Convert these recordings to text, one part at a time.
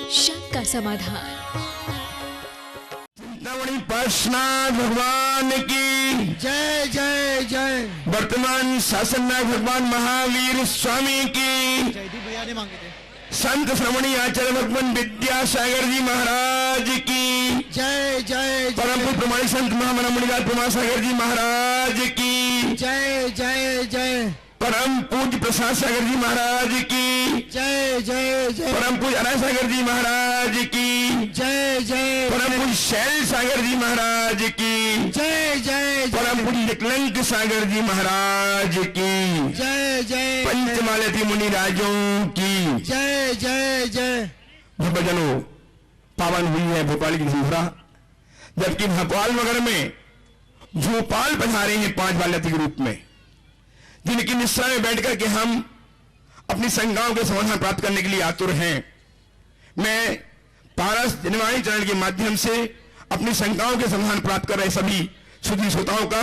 शंका समाधान। चिंतामणि पार्श्वनाथ भगवान की जय जय जय। वर्तमान शासननाथ भगवान महावीर स्वामी की जयदीप भैया ने मांगे थे। संत श्रमणी आचार्य भगवान विद्यासागर जी महाराज की जय जय। परम पूज्य प्रमाणिक संत महामना मुनिराज प्रमासागर जी महाराज की जय जय जय। परम पूज्य प्रसाद सागर जी महाराज की जय जय जय। परम पूज्य अनंत सागर जी महाराज की जय जय। परम पूज्य शैल सागर जी महाराज की जय जय। परम पूज्य विकलंक सागर जी महाराज की जय जय। पंचमालती मुनि राजों की जय जय जय। भक्तजनों, पावन हुई है भोपाल की धूमरा, जबकि भोपाल नगर में भोपाल पधारे हैं 5 बालती के रूप में, जिनकी निश्रा में बैठ करके हम अपनी शंकाओं के समाधान प्राप्त करने के लिए आतुर हैं। मैं पारस जनवाणी चरण के माध्यम से अपनी शंकाओं के समाधान प्राप्त कर रहे सभी सुधी श्रोताओं का,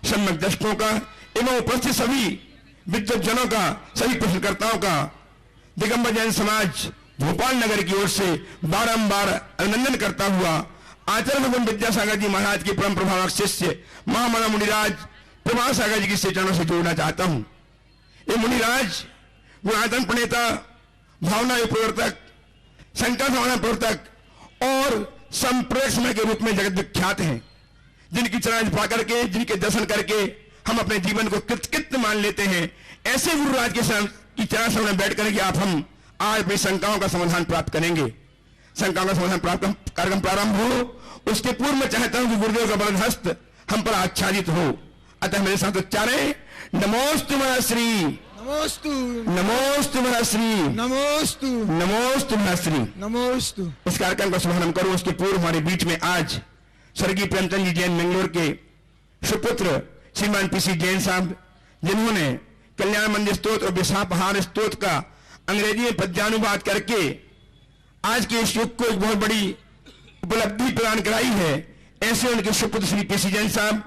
सम्यक दर्शकों का एवं उपस्थित सभी विद्वज्जनों का, सभी प्रश्नकर्ताओं का दिगंबर जैन समाज भोपाल नगर की ओर से बारंबार अभिनंदन करता हुआ आचार्य भगवान विद्यासागर जी महाराज के परम प्रभावक शिष्य महामना मुनिराज प्रमासागर जी के चरणों से जोड़ना चाहता हूं। ये मुनिराज गुणातन प्रणेता, भावना प्रवर्तक, शंकर भावना प्रवर्तक और संप्रेषण के रूप में जगत विख्यात हैं, जिनकी चरण पा करके, जिनके दर्शन करके हम अपने जीवन को कृतकृत्य मान लेते हैं। ऐसे गुरुराज के चरण सामने बैठ करके हम आज अपनी शंकाओं का समाधान प्राप्त करेंगे। शंकाओं का समाधान प्राप्त कार्यक्रम प्रारंभ हो उसके पूर्व में चाहता हूं कि गुरुदेव का बलद हस्त हम पर आच्छादित हो। अतः मेरे साथ उच्चारें, नमोस्तु महश्री, नमोस्तु, नमोस्तु महश्री, नमोस्तु, नमोस्तु महश्री, नमोस्तु। इस कार्यक्रम का शुभारंभ करूं उसके पूर्व हमारे बीच में आज स्वर्गीय प्रेमचंद जी जैन बेंगलोर के सुपुत्र श्रीमान पीसी जैन साहब, जिन्होंने कल्याण मंदिर स्तोत्र और विशापहार स्तोत्र का अंग्रेजी में पद्यानुवाद करके आज के इस युग को एक बहुत बड़ी उपलब्धि प्रदान कराई है। ऐसे उनके सुपुत्र श्री पीसी जैन साहब,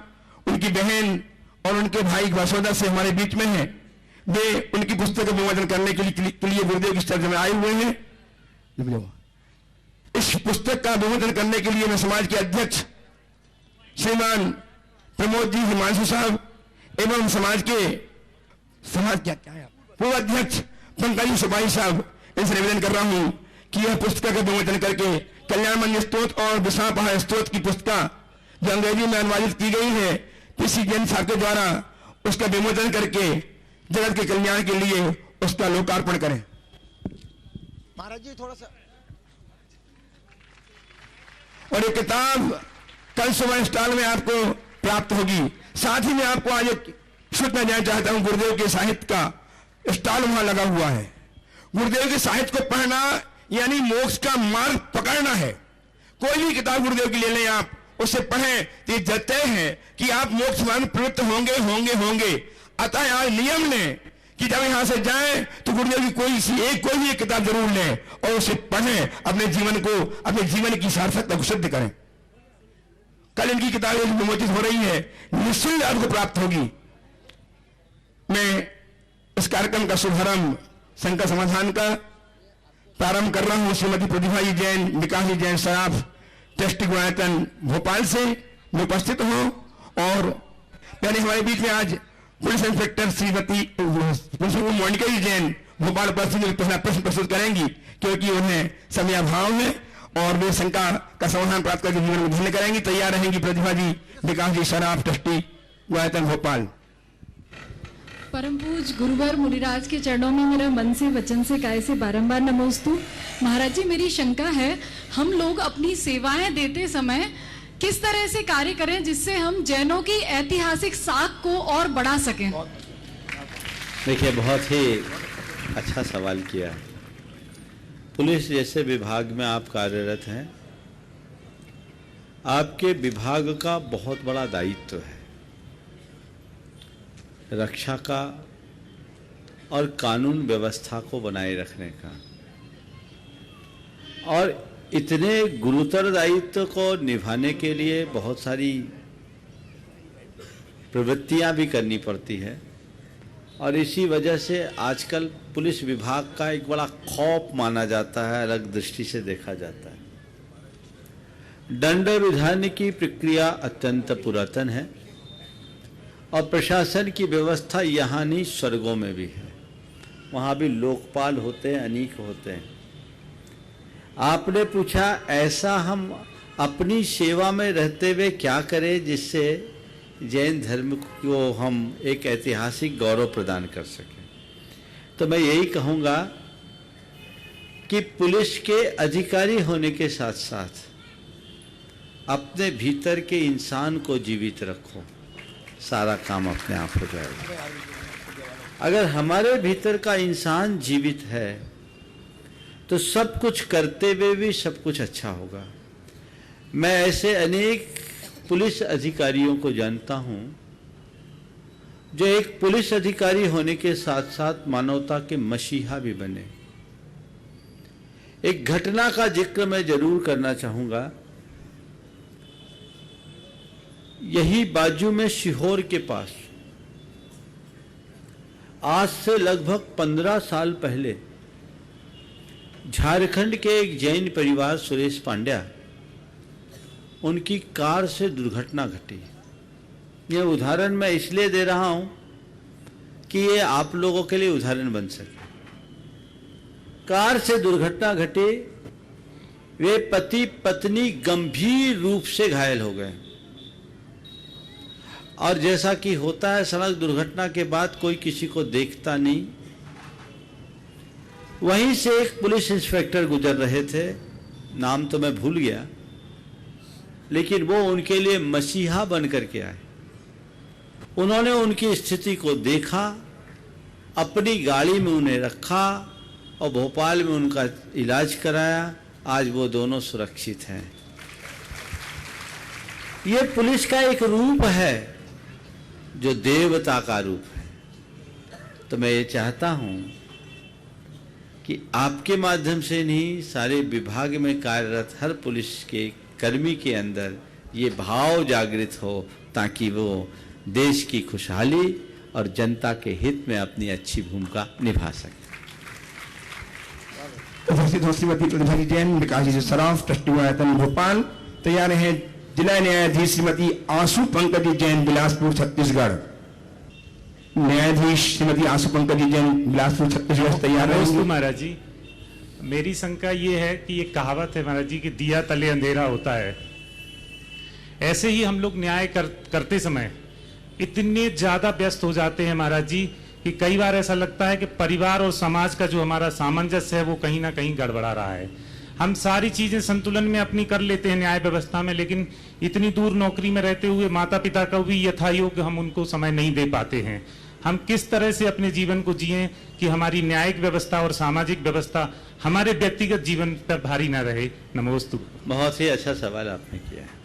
उनकी बहन और उनके भाई वासोदा से हमारे बीच में हैं। वे उनकी पुस्तक का विमोचन करने के लिए गुरुदेव की चर्चा में आए हुए हैं। इस पुस्तक का विमोचन करने के लिए मैं समाज के अध्यक्ष श्रीमान प्रमोद जी हिमांशु साहब एवं समाज क्या पूर्व अध्यक्ष पंकज सुबाई साहब, इनसे निवेदन कर रहा हूं कि यह पुस्तक का विमोचन करके कल्याण मंदिर स्तोत्र और विशापहार स्तोत्र की पुस्तक जो अंग्रेजी में अनुवादित की गई है पीसी जैन साहब के द्वारा, उसका विमोचन करके जगत के कल्याण के लिए उसका लोकार्पण करें। महाराज जी थोड़ा सा। और ये किताब कल सुबह स्टॉल में आपको प्राप्त होगी। साथ ही मैं आपको आज एक सूचना देना चाहता हूं, गुरुदेव के साहित्य का स्टॉल वहां लगा हुआ है। गुरुदेव के साहित्य को पढ़ना यानी मोक्ष का मार्ग पकड़ना है। कोई भी किताब गुरुदेव की ले लें आप, उसे पढ़ें तो ये जतय है कि आप मोक्ष मार्ग में प्रवृत्त होंगे होंगे होंगे। अतः आज नियम लें कि जब यहां से जाएं तो गुरुदेव की कोई भी एक किताब जरूर लें और उसे पढ़ें, अपने जीवन की सार्थकता को सिद्ध करें। कल इनकी किताबें विमोचित हो रही है, निःशुल्क आपको प्राप्त होगी। मैं इस कार्यक्रम का शुभारंभ शंका समाधान का प्रारंभ कर रहा हूं श्रीमती प्रतिभा जी जैन, विकास जी जैन साहब, ट्रस्टी गुणायतन भोपाल से मैं उपस्थित हूं। और पहले हमारे बीच में आज पुलिस इंस्पेक्टर श्रीमती मोनिका जी जैन भोपाल उपस्थित अपना प्रश्न प्रस्तुत करेंगी, क्योंकि उन्हें समयाभाव है और वे शंका का समाधान प्राप्त करके जीवन में धन्य करेंगी। तैयार रहेंगी प्रतिभा जी, विकास जी सराफ, ट्रस्टी गुणायतन भोपाल। परम पूज गुरुवर मुनिराज के चरणों में मेरा मन से वचन से काय से बारंबार नमोस्तु। महाराज जी, मेरी शंका है, हम लोग अपनी सेवाएं देते समय किस तरह से कार्य करें जिससे हम जैनों की ऐतिहासिक साख को और बढ़ा सकें? देखिए, बहुत ही अच्छा सवाल किया। पुलिस जैसे विभाग में आप कार्यरत हैं, आपके विभाग का बहुत बड़ा दायित्व है रक्षा का और कानून व्यवस्था को बनाए रखने का, और इतने गुरुतर दायित्व को निभाने के लिए बहुत सारी प्रवृत्तियां भी करनी पड़ती है। और इसी वजह से आजकल पुलिस विभाग का एक बड़ा खौफ माना जाता है, अलग दृष्टि से देखा जाता है। दंड विधान की प्रक्रिया अत्यंत पुरातन है और प्रशासन की व्यवस्था यहाँ नहीं स्वर्गों में भी है, वहाँ भी लोकपाल होते हैं, अनेक होते हैं। आपने पूछा ऐसा हम अपनी सेवा में रहते हुए क्या करें जिससे जैन धर्म को हम एक ऐतिहासिक गौरव प्रदान कर सकें। तो मैं यही कहूँगा कि पुलिस के अधिकारी होने के साथ साथ अपने भीतर के इंसान को जीवित रखो, सारा काम अपने आप हो जाएगा। अगर हमारे भीतर का इंसान जीवित है तो सब कुछ करते हुए भी सब कुछ अच्छा होगा। मैं ऐसे अनेक पुलिस अधिकारियों को जानता हूं जो एक पुलिस अधिकारी होने के साथ साथ मानवता के मसीहा भी बने। एक घटना का जिक्र मैं जरूर करना चाहूंगा। यही बाजू में सीहोर के पास आज से लगभग 15 साल पहले झारखंड के एक जैन परिवार सुरेश पांड्या, उनकी कार से दुर्घटना घटी। यह उदाहरण मैं इसलिए दे रहा हूं कि ये आप लोगों के लिए उदाहरण बन सके। कार से दुर्घटना घटी, वे पति पत्नी गंभीर रूप से घायल हो गए और जैसा कि होता है सड़क दुर्घटना के बाद कोई किसी को देखता नहीं। वहीं से एक पुलिस इंस्पेक्टर गुजर रहे थे, नाम तो मैं भूल गया, लेकिन वो उनके लिए मसीहा बन करके आए। उन्होंने उनकी स्थिति को देखा, अपनी गाड़ी में उन्हें रखा और भोपाल में उनका इलाज कराया। आज वो दोनों सुरक्षित हैं। ये पुलिस का एक रूप है जो देवता का रूप है। तो मैं ये चाहता हूं कि आपके माध्यम से नहीं, सारे विभाग में कार्यरत हर पुलिस के कर्मी के अंदर ये भाव जागृत हो ताकि वो देश की खुशहाली और जनता के हित में अपनी अच्छी भूमिका निभा सके। श्रीमती प्रतिभा जैन, विकास जी सराफ, ट्रस्टी आयतन भोपाल। तैयार हैं जिला न्यायाधीश श्रीमती आंसू पंकज जैन, बिलासपुर छत्तीसगढ़। न्यायाधीश श्रीमती आंसू पंकज जैन, बिलासपुर छत्तीसगढ़ तैयार है। महाराज जी, मेरी शंका ये है कि ये कहावत है महाराज जी कि दिया तले अंधेरा होता है। ऐसे ही हम लोग न्याय करते समय इतने ज्यादा व्यस्त हो जाते हैं महाराज जी कि कई बार ऐसा लगता है कि परिवार और समाज का जो हमारा सामंजस्य है वो कहीं ना कहीं गड़बड़ा रहा है। हम सारी चीजें संतुलन में अपनी कर लेते हैं न्याय व्यवस्था में, लेकिन इतनी दूर नौकरी में रहते हुए माता पिता का भी यथायोग्य हम उनको समय नहीं दे पाते हैं। हम किस तरह से अपने जीवन को जिएं कि हमारी न्यायिक व्यवस्था और सामाजिक व्यवस्था हमारे व्यक्तिगत जीवन पर भारी न रहे। नमोस्तु। बहुत ही अच्छा सवाल आपने किया है।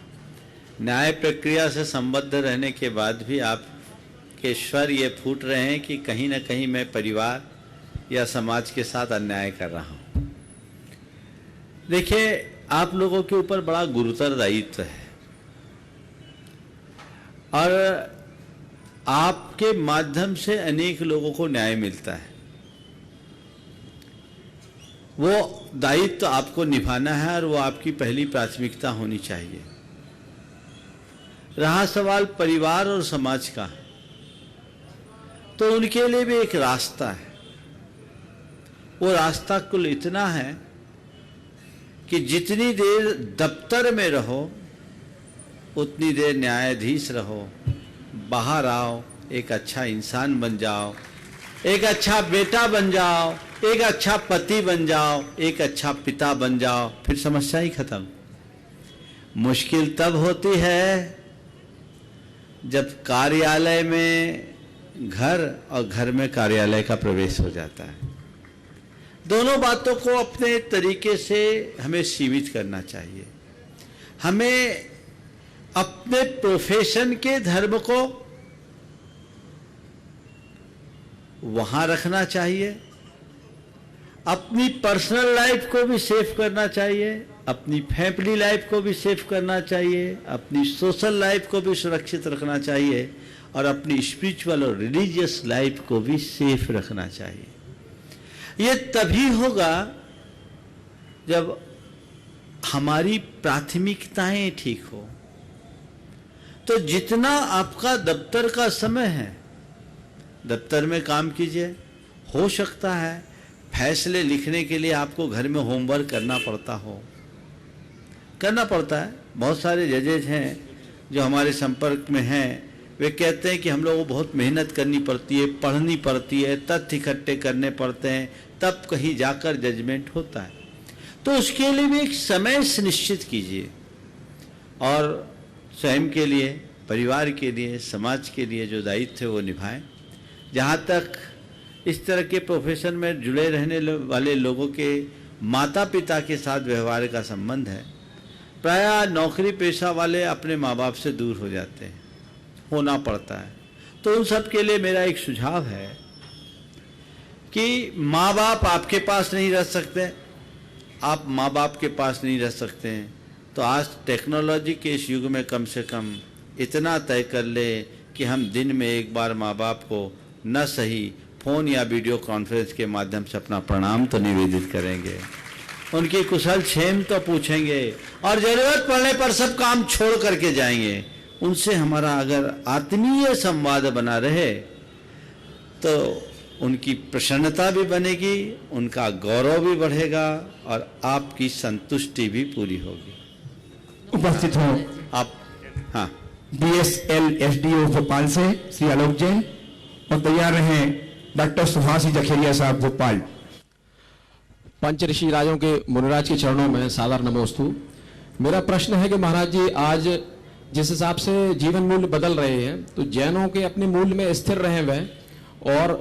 न्याय प्रक्रिया से संबद्ध रहने के बाद भी आपके स्वर ये फूट रहे हैं कि कहीं ना कहीं मैं परिवार या समाज के साथ अन्याय कर रहा हूं। देखिए, आप लोगों के ऊपर बड़ा गुरुतर दायित्व है और आपके माध्यम से अनेक लोगों को न्याय मिलता है। वो दायित्व आपको निभाना है और वो आपकी पहली प्राथमिकता होनी चाहिए। रहा सवाल परिवार और समाज का, तो उनके लिए भी एक रास्ता है। वो रास्ता कुल इतना है कि जितनी देर दफ्तर में रहो उतनी देर न्यायाधीश रहो, बाहर आओ, एक अच्छा इंसान बन जाओ, एक अच्छा बेटा बन जाओ, एक अच्छा पति बन जाओ, एक अच्छा पिता बन जाओ, फिर समस्या ही खत्म। मुश्किल तब होती है जब कार्यालय में घर और घर में कार्यालय का प्रवेश हो जाता है। दोनों बातों को अपने तरीके से हमें सीमित करना चाहिए। हमें अपने प्रोफेशन के धर्म को वहां रखना चाहिए, अपनी पर्सनल लाइफ को भी सेफ करना चाहिए, अपनी फैमिली लाइफ को भी सेफ करना चाहिए, अपनी सोशल लाइफ को भी सुरक्षित रखना चाहिए और अपनी स्पिरिचुअल और रिलीजियस लाइफ को भी सेफ रखना चाहिए। ये तभी होगा जब हमारी प्राथमिकताएं ठीक हो। तो जितना आपका दफ्तर का समय है, दफ्तर में काम कीजिए। हो सकता है फैसले लिखने के लिए आपको घर में होमवर्क करना पड़ता है। बहुत सारे जजेज हैं जो हमारे संपर्क में हैं, वे कहते हैं कि हम लोगों को बहुत मेहनत करनी पड़ती है, पढ़नी पड़ती है, तथ्य इकट्ठे करने पड़ते हैं, तब कहीं जाकर जजमेंट होता है। तो उसके लिए भी एक समय सुनिश्चित कीजिए और स्वयं के लिए, परिवार के लिए, समाज के लिए जो दायित्व है वो निभाएं। जहाँ तक इस तरह के प्रोफेशन में जुड़े रहने वाले लोगों के माता पिता के साथ व्यवहार का संबंध है, प्रायः नौकरी पेशा वाले अपने माँ बाप से दूर हो जाते हैं, होना पड़ता है। तो उन सब के लिए मेरा एक सुझाव है कि माँ बाप आपके पास नहीं रह सकते, आप माँ बाप के पास नहीं रह सकते हैं, तो आज टेक्नोलॉजी के इस युग में कम से कम इतना तय कर ले कि हम दिन में एक बार माँ बाप को न सही फोन या वीडियो कॉन्फ्रेंस के माध्यम से अपना प्रणाम तो निवेदित करेंगे, उनकी कुशल क्षेम तो पूछेंगे और जरूरत पड़ने पर सब काम छोड़ करके जाएंगे। उनसे हमारा अगर आत्मीय संवाद बना रहे तो उनकी प्रसन्नता भी बनेगी, उनका गौरव भी बढ़ेगा और आपकी संतुष्टि भी पूरी होगी। उपस्थित हो आप हाँ DSL SDO भोपाल से श्री आलोक जैन और तैयार रहें डॉक्टर सुहासी जखेरिया साहब भोपाल। पंच ऋषि राजों के मुनिराज के चरणों में सादर नमोस्तु। मेरा प्रश्न है कि महाराज जी, आज जिस हिसाब से जीवन मूल्य बदल रहे हैं, तो जैनों के अपने मूल्य में स्थिर रहे वह और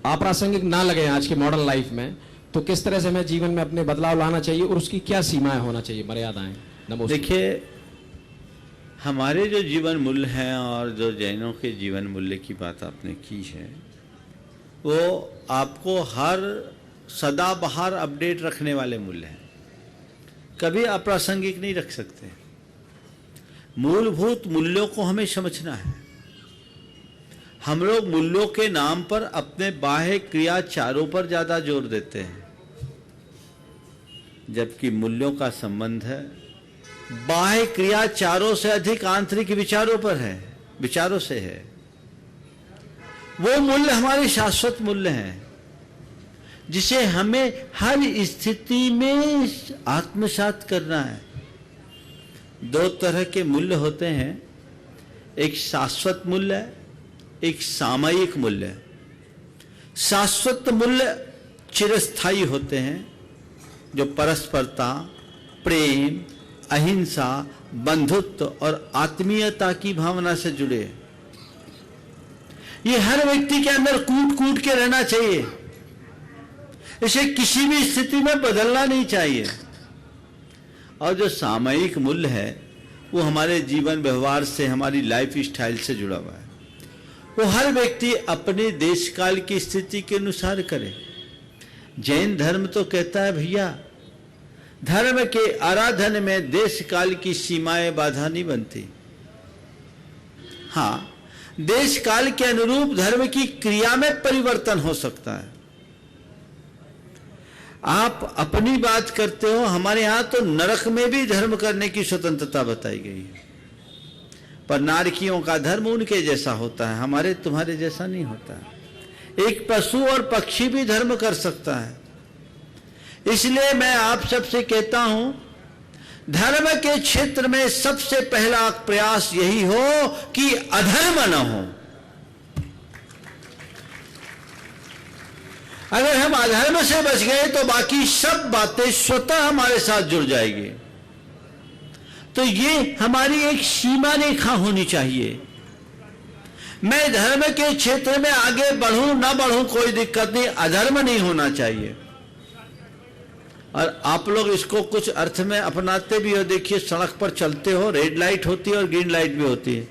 अप्रासंगिक ना लगे आज के मॉडर्न लाइफ में, तो किस तरह से हमें जीवन में अपने बदलाव लाना चाहिए और उसकी क्या सीमाएं होना चाहिए, मर्यादाएं? नमोस्तु। देखिए, हमारे जो जीवन मूल्य हैं और जो जैनों के जीवन मूल्य की बात आपने की है, वो आपको हर सदाबहार अपडेट रखने वाले मूल्य हैं, कभी अप्रासंगिक नहीं रख सकते। मूलभूत मूल्यों को हमें समझना है। हम लोग मूल्यों के नाम पर अपने बाह्य क्रियाचारों पर ज्यादा जोर देते हैं, जबकि मूल्यों का संबंध है बाह्य क्रियाचारों से अधिक आंतरिक विचारों पर है, विचारों से है। वो मूल्य हमारे शाश्वत मूल्य हैं जिसे हमें हर स्थिति में आत्मसात करना है। दो तरह के मूल्य होते हैं, एक शाश्वत मूल्य है, एक सामयिक मूल्य है। शाश्वत मूल्य चिरस्थायी होते हैं, जो परस्परता, प्रेम, अहिंसा, बंधुत्व और आत्मीयता की भावना से जुड़े। ये हर व्यक्ति के अंदर कूट कूट के रहना चाहिए, इसे किसी भी स्थिति में बदलना नहीं चाहिए। और जो सामयिक मूल्य है वो हमारे जीवन व्यवहार से, हमारी लाइफ स्टाइल से जुड़ा हुआ है। वो हर व्यक्ति अपने देश काल की स्थिति के अनुसार करे। जैन धर्म तो कहता है भैया, धर्म के आराधन में देश काल की सीमाएं बाधा नहीं बनती। हाँ, देश काल के अनुरूप धर्म की क्रिया में परिवर्तन हो सकता है। आप अपनी बात करते हो, हमारे यहां तो नरक में भी धर्म करने की स्वतंत्रता बताई गई है, पर नारकियों का धर्म उनके जैसा होता है, हमारे तुम्हारे जैसा नहीं होता। एक पशु और पक्षी भी धर्म कर सकता है। इसलिए मैं आप सबसे कहता हूं, धर्म के क्षेत्र में सबसे पहला प्रयास यही हो कि अधर्म न हो। अगर हम अधर्म से बच गए तो बाकी सब बातें स्वतः हमारे साथ जुड़ जाएगी। तो ये हमारी एक सीमा रेखा होनी चाहिए। मैं धर्म के क्षेत्र में आगे बढ़ूं ना बढ़ूं कोई दिक्कत नहीं, अधर्म नहीं होना चाहिए। और आप लोग इसको कुछ अर्थ में अपनाते भी हो। देखिए, सड़क पर चलते हो, रेड लाइट होती है और ग्रीन लाइट भी होती है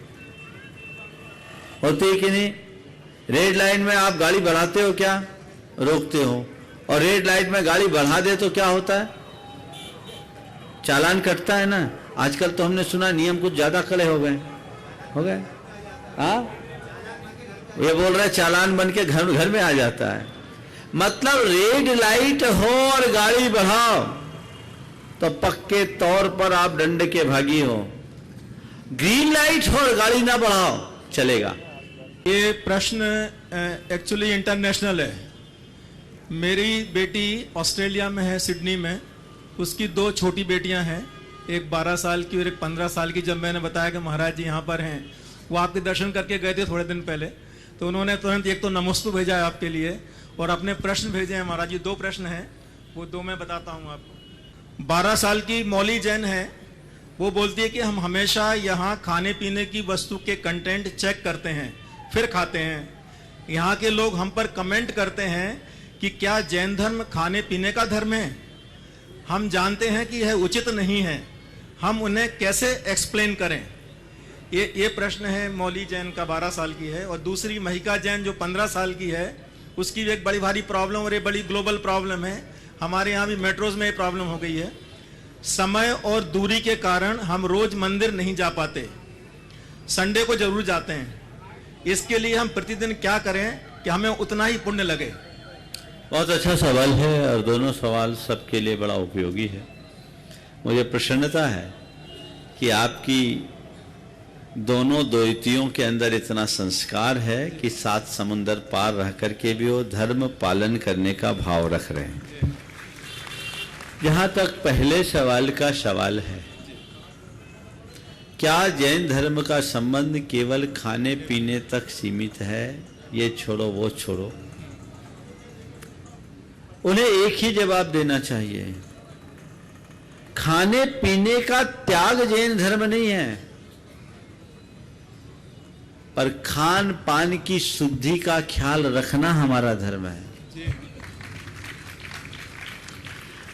कि नहीं? रेड लाइट में आप गाड़ी बढ़ाते हो क्या? रोकते हो। और रेड लाइट में गाड़ी बढ़ा दे तो क्या होता है? चालान कटता है ना। आजकल तो हमने सुना नियम कुछ ज्यादा कड़े हो गए हाँ, ये बोल रहे चालान बन के घर घर में आ जाता है। मतलब रेड लाइट हो और गाड़ी बढ़ाओ तो पक्के तौर पर आप डंडे के भागी हो, ग्रीन लाइट हो और गाड़ी ना बढ़ाओ चलेगा। ये प्रश्न एक्चुअली इंटरनेशनल है। मेरी बेटी ऑस्ट्रेलिया में है, सिडनी में। उसकी 2 छोटी बेटियां हैं, एक 12 साल की और एक 15 साल की। जब मैंने बताया कि महाराज जी यहाँ पर हैं, वो आपके दर्शन करके गए थे थोड़े दिन पहले, तो उन्होंने तुरंत एक तो नमोस्तु भेजा है आपके लिए और अपने प्रश्न भेजे हैं महाराज जी। 2 प्रश्न हैं, वो 2 मैं बताता हूँ आपको। 12 साल की मौली जैन है, वो बोलती है कि हम हमेशा यहाँ खाने पीने की वस्तु के कंटेंट चेक करते हैं फिर खाते हैं। यहाँ के लोग हम पर कमेंट करते हैं कि क्या जैन धर्म खाने पीने का धर्म है। हम जानते हैं कि यह उचित नहीं है, हम उन्हें कैसे एक्सप्लेन करें। ये प्रश्न है मौली जैन का, 12 साल की है। और दूसरी महिका जैन जो 15 साल की है, उसकी भी एक बड़ी भारी प्रॉब्लम और ये बड़ी ग्लोबल प्रॉब्लम है। हमारे यहाँ भी मेट्रोज में ये प्रॉब्लम हो गई है। समय और दूरी के कारण हम रोज मंदिर नहीं जा पाते, संडे को जरूर जाते हैं। इसके लिए हम प्रतिदिन क्या करें कि हमें उतना ही पुण्य लगे। बहुत अच्छा सवाल है और दोनों सवाल सबके लिए बड़ा उपयोगी है। मुझे प्रसन्नता है कि आपकी दोनों द्वैतियों के अंदर इतना संस्कार है कि 7 समुंदर पार रह करके भी वो धर्म पालन करने का भाव रख रहे हैं। जहां तक पहले सवाल का सवाल है, क्या जैन धर्म का संबंध केवल खाने पीने तक सीमित है? ये छोड़ो वो छोड़ो, उन्हें एक ही जवाब देना चाहिए। खाने पीने का त्याग जैन धर्म नहीं है, पर खान पान की शुद्धि का ख्याल रखना हमारा धर्म है।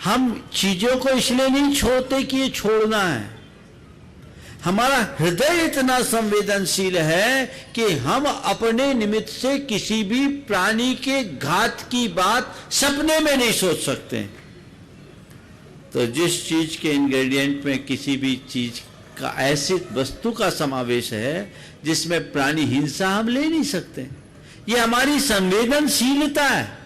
हम चीजों को इसलिए नहीं छोड़ते कि ये छोड़ना है। हमारा हृदय इतना संवेदनशील है कि हम अपने निमित्त से किसी भी प्राणी के घात की बात सपने में नहीं सोच सकते। तो जिस चीज के इंग्रेडिएंट में किसी भी चीज का, ऐसी वस्तु का समावेश है जिसमें प्राणी हिंसा हम ले नहीं सकते। ये हमारी संवेदनशीलता है।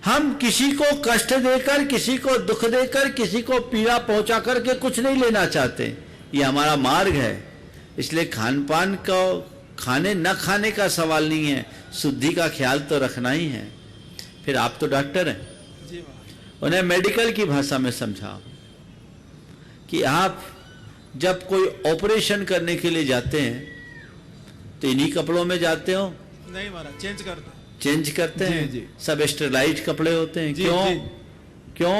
हम किसी को कष्ट देकर, किसी को दुख देकर, किसी को पीड़ा पहुंचा करके कुछ नहीं लेना चाहते। ये हमारा मार्ग है। इसलिए खान पान का, खाने न खाने का सवाल नहीं है, शुद्धि का ख्याल तो रखना ही है। फिर आप तो डॉक्टर हैं, उन्हें मेडिकल की भाषा में समझाओ कि आप जब कोई ऑपरेशन करने के लिए जाते हैं तो इन्हीं कपड़ों में जाते हो? नहीं महाराज, चेंज करते हैं जी। सब स्टेरलाइज कपड़े होते हैं। क्यों?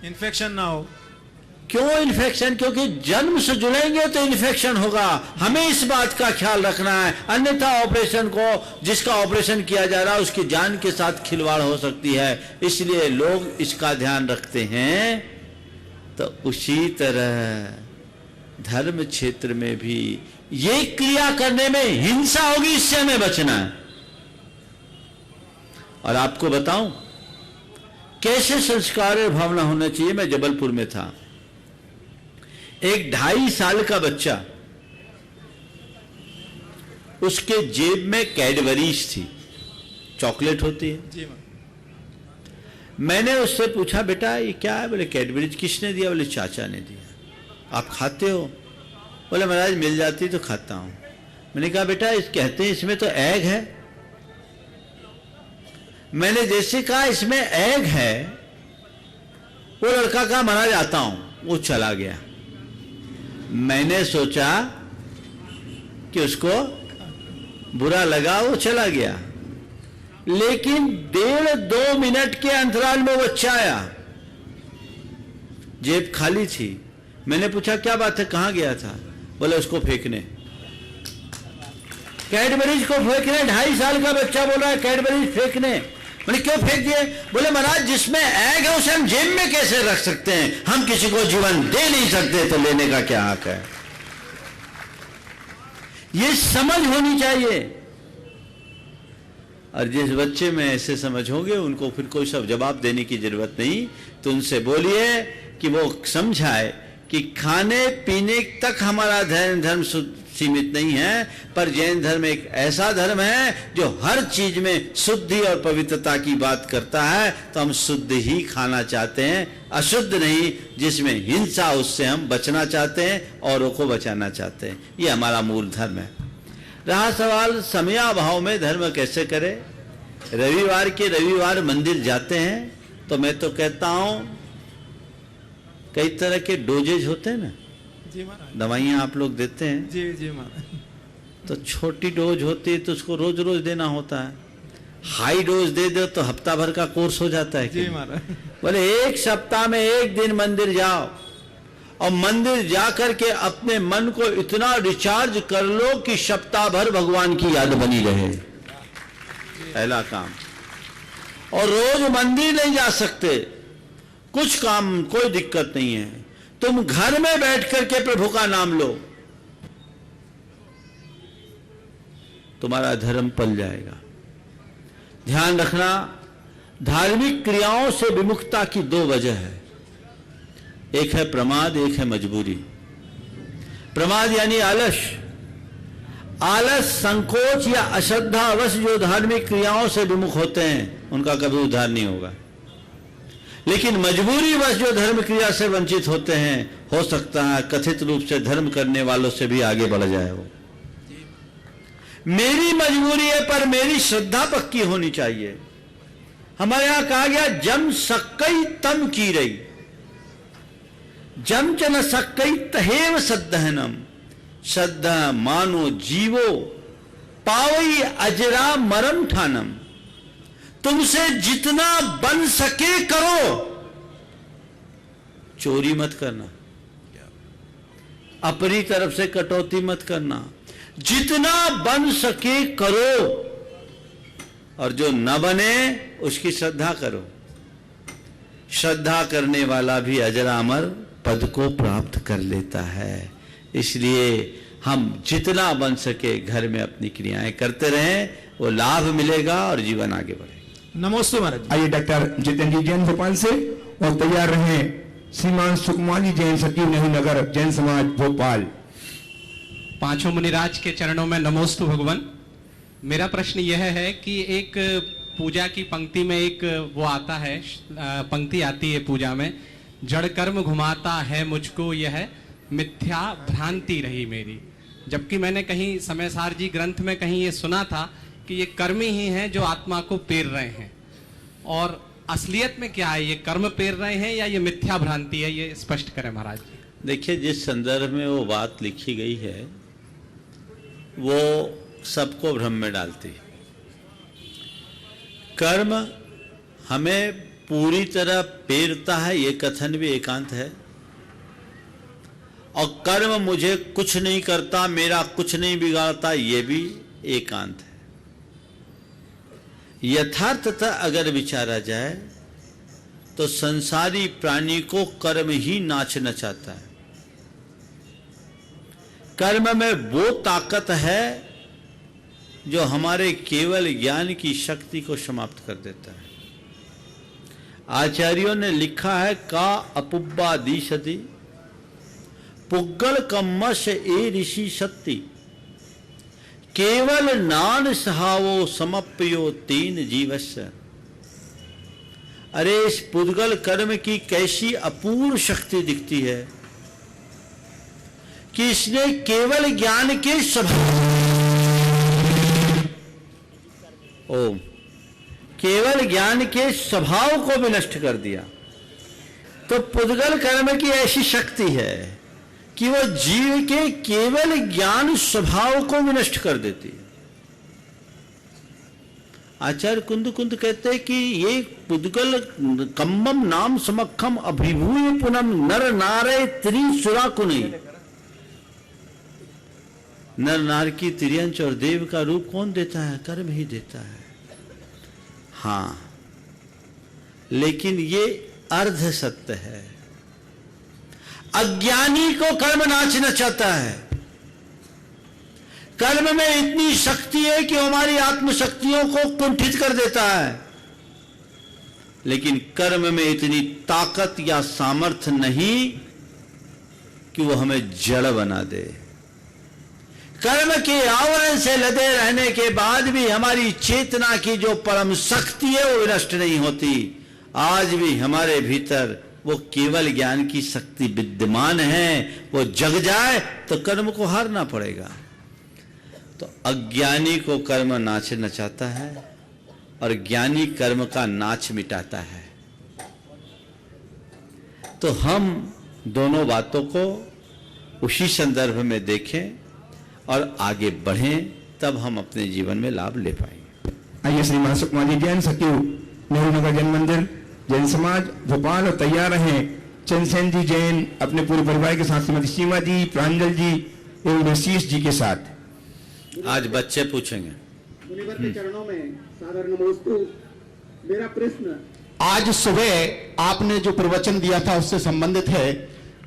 इन्फेक्शन ना हो। क्यों इन्फेक्शन? क्योंकि जन्म से जुड़ेंगे तो इन्फेक्शन होगा। हमें इस बात का ख्याल रखना है, अन्यथा ऑपरेशन को, जिसका ऑपरेशन किया जा रहा है उसकी जान के साथ खिलवाड़ हो सकती है। इसलिए लोग इसका ध्यान रखते हैं। तो उसी तरह धर्म क्षेत्र में भी ये क्रिया करने में हिंसा होगी, इससे हमें बचना है। और आपको बताऊं कैसे संस्कार और भावना होना चाहिए। मैं जबलपुर में था, एक 2.5 साल का बच्चा, उसके जेब में कैडबरीज थी, चॉकलेट होती है। मैंने उससे पूछा, बेटा ये क्या है? बोले कैडबरीज। किसने दिया? बोले चाचा ने दिया। आप खाते हो? बोले महाराज मिल जाती तो खाता हूं। मैंने कहा बेटा कहते हैं इसमें तो एग है। मैंने जैसे कहा इसमें एग है, वो लड़का कहा महाराज आता हूं, वो चला गया। मैंने सोचा कि उसको बुरा लगा, वो चला गया। लेकिन 1.5-2 मिनट के अंतराल में वो बच्चा आया, जेब खाली थी। मैंने पूछा क्या बात है, कहां गया था? बोले उसको फेंकने, कैडबरीज को फेंकने। 2.5 साल का बच्चा बोल रहा है कैडबरीज फेंकने। मैंने क्यों फेंक दिए? बोले महाराज जिसमें एग है उसे हम जेब में कैसे रख सकते हैं? हम किसी को जीवन दे नहीं सकते तो लेने का क्या हक है? ये समझ होनी चाहिए। और जिस बच्चे में ऐसे समझ होंगे उनको फिर कोई सब जवाब देने की जरूरत नहीं। तो उनसे बोलिए कि वो समझाए कि खाने पीने तक हमारा जैन धर्म सीमित नहीं है, पर जैन धर्म एक ऐसा धर्म है जो हर चीज में शुद्धि और पवित्रता की बात करता है। तो हम शुद्ध ही खाना चाहते हैं, अशुद्ध नहीं, जिसमें हिंसा, उससे हम बचना चाहते हैं, औरों को बचाना चाहते हैं। ये हमारा मूल धर्म है। रहा सवाल समयाभाव में धर्म कैसे करें, रविवार के रविवार मंदिर जाते हैं, तो मैं तो कहता हूं कई तरह के डोजेज होते हैं ना, जी महाराज, दवाइयां आप लोग देते हैं, जी जी महाराज, तो छोटी डोज होती है तो उसको रोज रोज देना होता है। हाई डोज दे दो तो हफ्ता भर का कोर्स हो जाता है। जी महाराज, बोले एक सप्ताह में एक दिन मंदिर जाओ और मंदिर जाकर के अपने मन को इतना रिचार्ज कर लो कि सप्ताह भर भगवान की याद बनी रहे। पहला काम। और रोज मंदिर नहीं जा सकते, कुछ काम कोई दिक्कत नहीं है, तुम घर में बैठ करके प्रभु का नाम लो, तुम्हारा धर्म पल जाएगा। ध्यान रखना, धार्मिक क्रियाओं से विमुखता की दो वजह है, एक है प्रमाद, एक है मजबूरी। प्रमाद यानी आलस, आलस, संकोच या अश्रद्धावश जो धार्मिक क्रियाओं से विमुख होते हैं उनका कभी उद्धार नहीं होगा। लेकिन मजबूरी वश जो धर्म क्रिया से वंचित होते हैं, हो सकता है कथित रूप से धर्म करने वालों से भी आगे बढ़ जाए। वो मेरी मजबूरी है पर मेरी श्रद्धा पक्की होनी चाहिए। हमारे यहां कहा गया जम सक्कई तम की रही, जम च न सक्कई तहेव सद्धहनम, श्रद्धा मानो जीवो पावई अजरा मरम ठानम। तुमसे जितना बन सके करो, चोरी मत करना, अपनी तरफ से कटौती मत करना, जितना बन सके करो, और जो न बने उसकी श्रद्धा करो। श्रद्धा करने वाला भी अजरामर पद को प्राप्त कर लेता है। इसलिए हम जितना बन सके घर में अपनी क्रियाएं करते रहें, वो लाभ मिलेगा और जीवन आगे बढ़ेगा। नमस्ते महाराज। आइए डॉक्टर जितेंद्र जैन भोपाल से, और तैयार रहे श्रीमान सुकुमारी जैन, सचिव नेहरू नगर, जैन समाज भोपाल। पांचों मुनिराज के चरणों में नमोस्तु भगवान। मेरा प्रश्न यह है कि एक पूजा की पंक्ति में एक वो आता है, पंक्ति आती है पूजा में, जड़ कर्म घुमाता है मुझको यह मिथ्या भ्रांति रही मेरी। जबकि मैंने कहीं समयसार जी ग्रंथ में कहीं ये सुना था कि ये कर्म ही हैं जो आत्मा को पेर रहे हैं, और असलियत में क्या है, ये कर्म पेर रहे हैं या ये मिथ्या भ्रांति है, ये स्पष्ट करें महाराज। देखिए, जिस संदर्भ में वो बात लिखी गई है वो सबको भ्रम में डालती है। कर्म हमें पूरी तरह पेरता है, ये कथन भी एकांत है, और कर्म मुझे कुछ नहीं करता, मेरा कुछ नहीं बिगाड़ता, ये भी एकांत है। यथार्थतः अगर विचारा जाए तो संसारी प्राणी को कर्म ही नाच नचाता है। कर्म में वो ताकत है जो हमारे केवल ज्ञान की शक्ति को समाप्त कर देता है। आचार्यों ने लिखा है, का अपुब्बा दिशति पुग्गल कम्मश ए ऋषि शक्ति, केवल नान सहावो समप्यो तीन जीवस्य। अरे इस पुद्गल कर्म की कैसी अपूर्व शक्ति दिखती है कि इसने केवल ज्ञान के केवल ज्ञान के स्वभाव को भी नष्ट कर दिया। तो पुद्गल कर्म की ऐसी शक्ति है कि वो जीव के केवल ज्ञान स्वभाव को भी नष्ट कर देती है। आचार्य कुंद कुंद कहते हैं कि ये पुद्गल कम्मम नाम समक्षम अभिभूय पुनम नर नारे त्रिसुरा कुनी। नर नार की त्रियंच और देव का रूप कौन देता है? कर्म ही देता है। हाँ, लेकिन ये अर्ध सत्य है। अज्ञानी को कर्म नाचना चाहता है। कर्म में इतनी शक्ति है कि हमारी आत्मशक्तियों को कुंठित कर देता है, लेकिन कर्म में इतनी ताकत या सामर्थ्य नहीं कि वो हमें जड़ बना दे। कर्म के आवरण से लदे रहने के बाद भी हमारी चेतना की जो परम शक्ति है वो विनष्ट नहीं होती। आज भी हमारे भीतर वो केवल ज्ञान की शक्ति विद्यमान है। वो जग जाए तो कर्म को हारना पड़ेगा। तो अज्ञानी को कर्म नाच नचाता है और ज्ञानी कर्म का नाच मिटाता है। तो हम दोनों बातों को उसी संदर्भ में देखें और आगे बढ़ें, तब हम अपने जीवन में लाभ ले पाएंगे। आइए श्री मानसुख कुमार जी जैन सचिव नेहरू नगर जैन मंदिर जैन समाज भोपाल और तैयार रहें चंद्रसेन जी जैन अपने पूरे परिवार के साथ, श्रीमती सीमा जी, प्रांजल जी एवं आशीष जी के साथ। आज बच्चे पूछेंगे। मुनिवर के चरणों में सादर नमोस्तु। मेरा प्रश्न आज सुबह आपने जो प्रवचन दिया था उससे संबंधित है।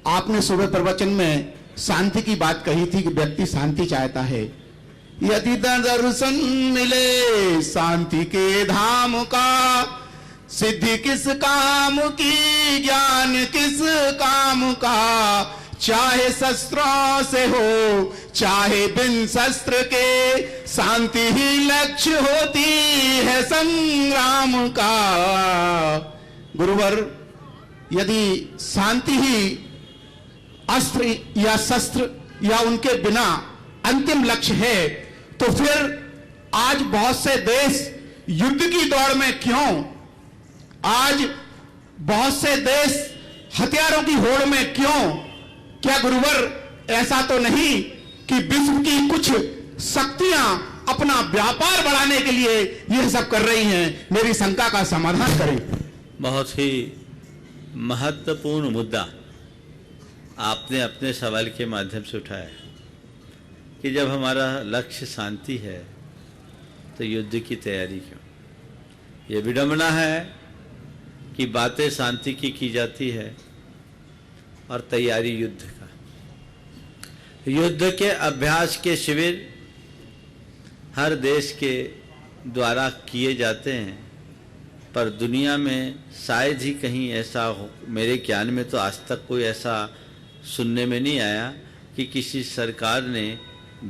आपने सुबह प्रवचन में शांति की बात कही थी कि व्यक्ति शांति चाहता है। यदि दर्शन मिले शांति के धाम का, सिद्धि किस काम की, ज्ञान किस काम का। चाहे शस्त्रों से हो चाहे बिन शस्त्र के, शांति ही लक्ष्य होती है संग्राम का। गुरुवर, यदि शांति ही अस्त्र या शस्त्र या उनके बिना अंतिम लक्ष्य है, तो फिर आज बहुत से देश युद्ध की दौड़ में क्यों, आज बहुत से देश हथियारों की होड़ में क्यों? क्या गुरुवर ऐसा तो नहीं कि विश्व की कुछ शक्तियां अपना व्यापार बढ़ाने के लिए यह सब कर रही हैं? मेरी शंका का समाधान करें। बहुत ही महत्वपूर्ण मुद्दा आपने अपने सवाल के माध्यम से उठाया कि जब हमारा लक्ष्य शांति है तो युद्ध की तैयारी क्यों? ये विडंबना है कि बातें शांति की जाती है और तैयारी युद्ध का। युद्ध के अभ्यास के शिविर हर देश के द्वारा किए जाते हैं, पर दुनिया में शायद ही कहीं ऐसा हो, मेरे ज्ञान में तो आज तक कोई ऐसा सुनने में नहीं आया कि किसी सरकार ने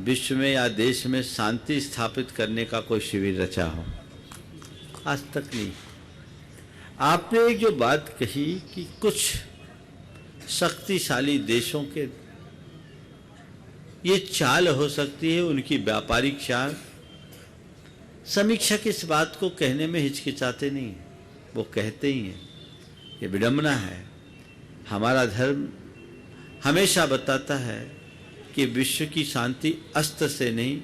विश्व में या देश में शांति स्थापित करने का कोई शिविर रचा हो। आज तक नहीं। आपने एक जो बात कही कि कुछ शक्तिशाली देशों के ये चाल हो सकती है, उनकी व्यापारिक चाल। समीक्षक इस बात को कहने में हिचकिचाते नहीं हैं, वो कहते ही हैं। ये विडंबना है। हमारा धर्म हमेशा बताता है कि विश्व की शांति अस्त्र से नहीं,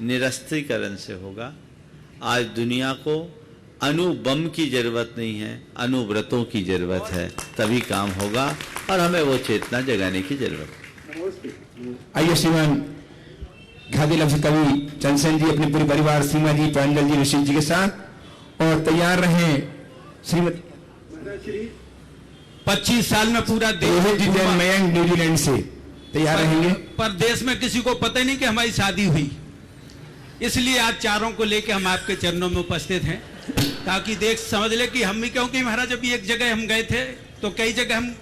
निरस्त्रीकरण से होगा। आज दुनिया को अणुबम की जरूरत नहीं है, अणुव्रतों की जरूरत है, तभी काम होगा और हमें वो चेतना जगाने की जरूरत है। आइए श्रीमान घाटी लफ्ज कवि चंद्रसेन जी अपने पूरे परिवार, सीमा जी, प्रांजल जी, ऋषि जी के साथ, और तैयार रहें श्रीमती 25 साल में पूरा देश मयंक न्यूजीलैंड से तैयार रहेंगे। पर देश में किसी को पता नहीं कि हमारी शादी हुई, इसलिए आज चारों को लेकर हम आपके चरणों में उपस्थित हैं, ताकि देख समझ ले कि हम भी, क्योंकि महाराज अभी एक जगह हम गए थे तो कई जगह हम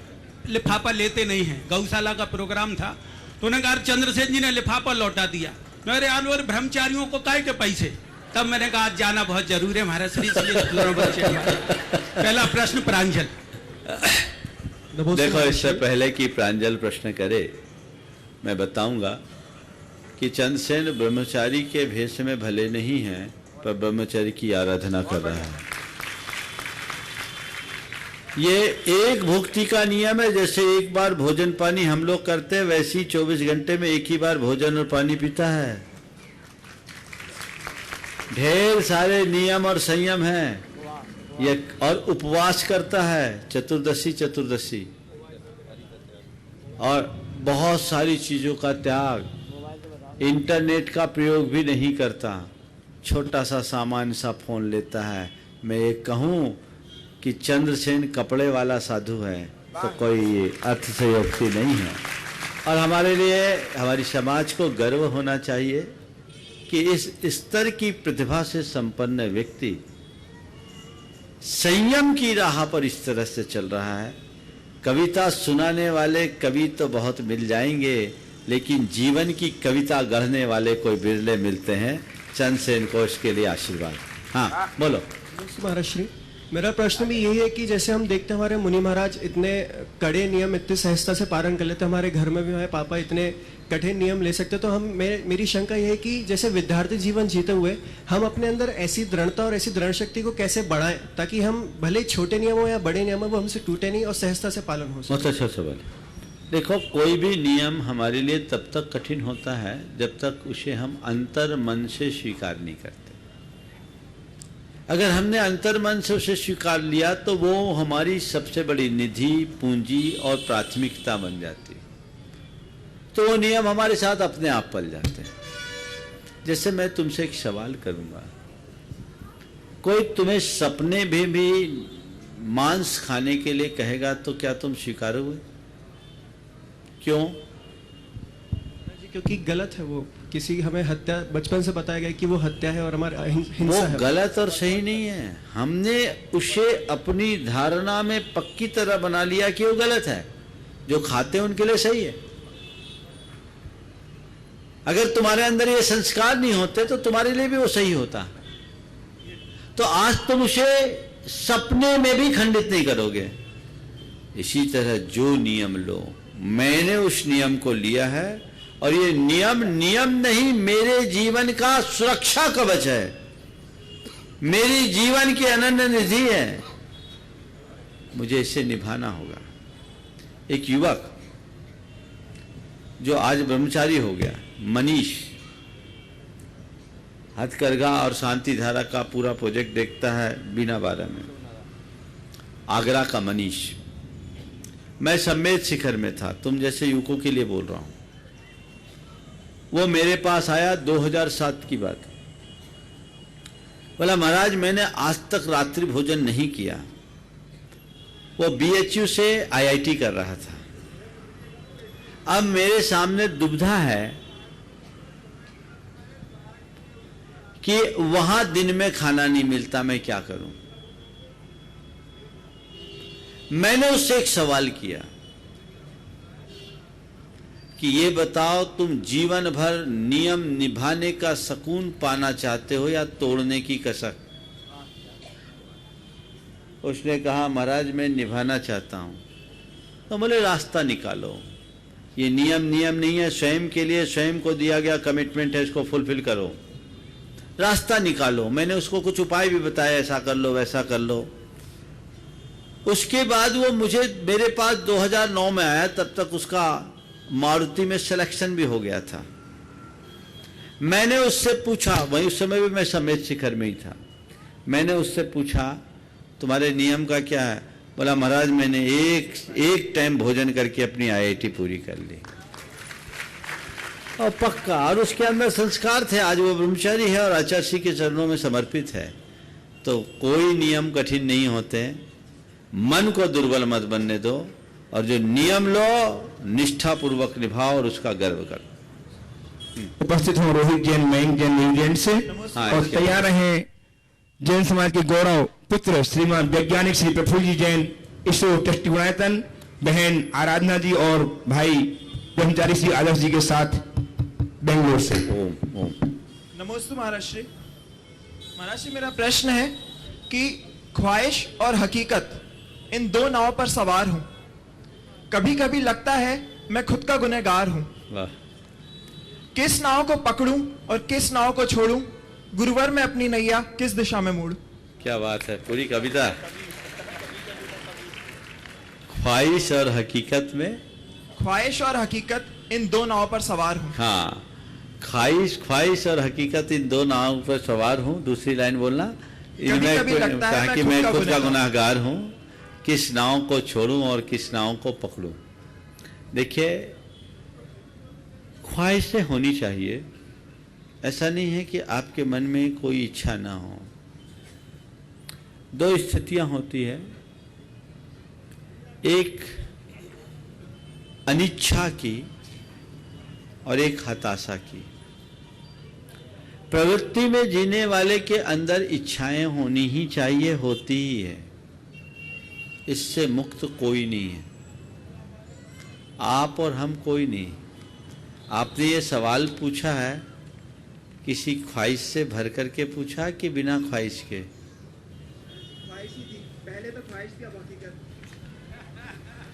लिफाफा लेते नहीं हैं। गौशाला का प्रोग्राम था तो उन्होंने कहा चंद्रसेन जी ने लिफाफा लौटा दिया। मेरे आलवर ब्रह्मचारियों को काय के पैसे? तब मैंने कहा आज जाना बहुत जरूरी है महाराज श्री। पहला प्रश्न प्रांजल। देखो, इससे पहले कि प्रांजल प्रश्न करे मैं बताऊंगा कि चंद्रसेन ब्रह्मचारी के भेष में भले नहीं हैं, पर ब्रह्मचारी की आराधना कर रहा है। ये एक भुक्ति का नियम है। जैसे एक बार भोजन पानी हम लोग करते हैं, वैसे ही 24 घंटे में एक ही बार भोजन और पानी पीता है। ढेर सारे नियम और संयम हैं ये, और उपवास करता है, चतुर्दशी और बहुत सारी चीजों का त्याग। इंटरनेट का प्रयोग भी नहीं करता, छोटा सा सामान्य सा फोन लेता है। मैं ये कहूं कि चंद्रसेन कपड़े वाला साधु है तो कोई अर्थ से युक्ति नहीं है। और हमारे लिए, हमारी समाज को गर्व होना चाहिए कि इस स्तर की प्रतिभा से संपन्न व्यक्ति संयम की राह पर इस तरह से चल रहा है। कविता सुनाने वाले कवि तो बहुत मिल जाएंगे, लेकिन जीवन की कविता गढ़ने वाले कोई बिरले मिलते हैं। चंद्रसेन को इसके लिए आशीर्वाद। हाँ बोलो। महाराज श्री, मेरा प्रश्न भी यही है कि जैसे हम देखते हैं हमारे मुनि महाराज इतने कड़े नियम इतनी सहजता से पालन कर लेते हैं, हमारे घर में भी हमारे पापा इतने कठिन नियम ले सकते, तो हम मेरी शंका यह है कि जैसे विद्यार्थी जीवन जीते हुए हम अपने अंदर ऐसी दृढ़ता और ऐसी दृढ़ शक्ति को कैसे बढ़ाएं ताकि हम भले छोटे नियम हो या बड़े नियम हो वो हमसे टूटे नहीं और सहजता से पालन हो सके। बहुत अच्छा सवाल। देखो, कोई भी नियम हमारे लिए तब तक कठिन होता है जब तक उसे हम अंतर मन से स्वीकार नहीं करते। अगर हमने अंतर मन से उसे स्वीकार लिया तो वो हमारी सबसे बड़ी निधि, पूंजी और प्राथमिकता बन जाती है। तो वो नियम हमारे साथ अपने आप पल जाते हैं। जैसे मैं तुमसे एक सवाल करूंगा, कोई तुम्हें सपने में भी मांस खाने के लिए कहेगा तो क्या तुम स्वीकारोगे? क्यों? क्योंकि गलत है वो। किसी हमें हत्या बचपन से बताया गया कि वो हत्या है और हमारा हिंसा है। वो गलत और सही नहीं है। हमने उसे अपनी धारणा में पक्की तरह बना लिया कि वो गलत है। जो खाते हैं उनके लिए सही है। अगर तुम्हारे अंदर ये संस्कार नहीं होते तो तुम्हारे लिए भी वो सही होता। तो आज तुम उसे सपने में भी खंडित नहीं करोगे। इसी तरह जो नियम लो, मैंने उस नियम को लिया है और ये नियम नहीं, मेरे जीवन का सुरक्षा कवच है, मेरी जीवन की अनन्य निधि है। मुझे इसे निभाना होगा। एक युवक जो आज ब्रह्मचारी हो गया, मनीष, हथकरघा और शांति धारा का पूरा प्रोजेक्ट देखता है बीना बारा में, आगरा का मनीष। मैं सम्मेद शिखर में था, तुम जैसे युवकों के लिए बोल रहा हूं। वो मेरे पास आया, 2007 की बात। बोला महाराज मैंने आज तक रात्रि भोजन नहीं किया। वो BHU से IIT कर रहा था। अब मेरे सामने दुविधा है कि वहां दिन में खाना नहीं मिलता, मैं क्या करूं। मैंने उससे एक सवाल किया कि ये बताओ, तुम जीवन भर नियम निभाने का सुकून पाना चाहते हो या तोड़ने की कसक? उसने कहा महाराज मैं निभाना चाहता हूं। तो बोले रास्ता निकालो। ये नियम नहीं है, स्वयं के लिए स्वयं को दिया गया कमिटमेंट है, इसको फुलफिल करो, रास्ता निकालो। मैंने उसको कुछ उपाय भी बताया, ऐसा कर लो वैसा कर लो। उसके बाद वो मेरे पास 2009 में आया। तब तक उसका मारुति में सिलेक्शन भी हो गया था। मैंने उससे पूछा, वही उस समय भी मैं सम्मेद शिखर में ही था। मैंने उससे पूछा तुम्हारे नियम का क्या है? बोला महाराज मैंने एक टाइम भोजन करके अपनी IIT पूरी कर ली। और पक्का, और उसके अंदर संस्कार थे। आज वो ब्रह्मचारी है और आचार्य के चरणों में समर्पित है। तो कोई नियम कठिन नहीं होते। मन को दुर्बल मत बनने दो और जो नियम लो निष्ठापूर्वक निभाओ और उसका गर्व करो। उपस्थित हूँ रोहित जैन, मयंक जैन, न्यूजीलैंड से। और तैयार हैं जैन समाज के गौरव पुत्र श्रीमान वैज्ञानिक श्री प्रफुल्ल जैन, इसरो ट्रस्टी गुणायतन, बहन आराधना जी और भाई ब्रह्मचारी श्री आदर्श जी के साथ बेंगलोर से। नमोस्तु महाराज श्री। महाराज श्री मेरा प्रश्न है कि ख्वाहिश और हकीकत इन दो नावों पर सवार हूं। कभी कभी लगता है मैं खुद का गुनहगार हूं। किस नाव को पकड़ूं और किस नाव को छोड़ूं? गुरुवर में अपनी नैया किस दिशा में मोड़ूं? क्या बात है, पूरी कविता। ख्वाहिश और हकीकत में, ख्वाहिश और हकीकत इन दो नावों पर सवार हूं। हाँ, ख्वाहिश और हकीकत इन दो नावों पर सवार हूं। दूसरी लाइन बोलना, इनमें कहा कि मैं खुद का गुनाहगार हूं। किस नाव को छोड़ूं और किस नाव को पकड़ूं? देखिए, ख्वाहिशें होनी चाहिए। ऐसा नहीं है कि आपके मन में कोई इच्छा ना हो। दो स्थितियां होती है, एक अनिच्छा की और एक हताशा की। प्रवृत्ति में जीने वाले के अंदर इच्छाएं होनी ही चाहिए, होती ही है। इससे मुक्त कोई नहीं है। आप और हम कोई नहीं। आपने ये सवाल पूछा है किसी ख्वाहिश से भर करके पूछा कि बिना ख्वाहिश के? ख्वाहिश ही थी, पहले तो ख्वाहिश थी, अब हकीकत।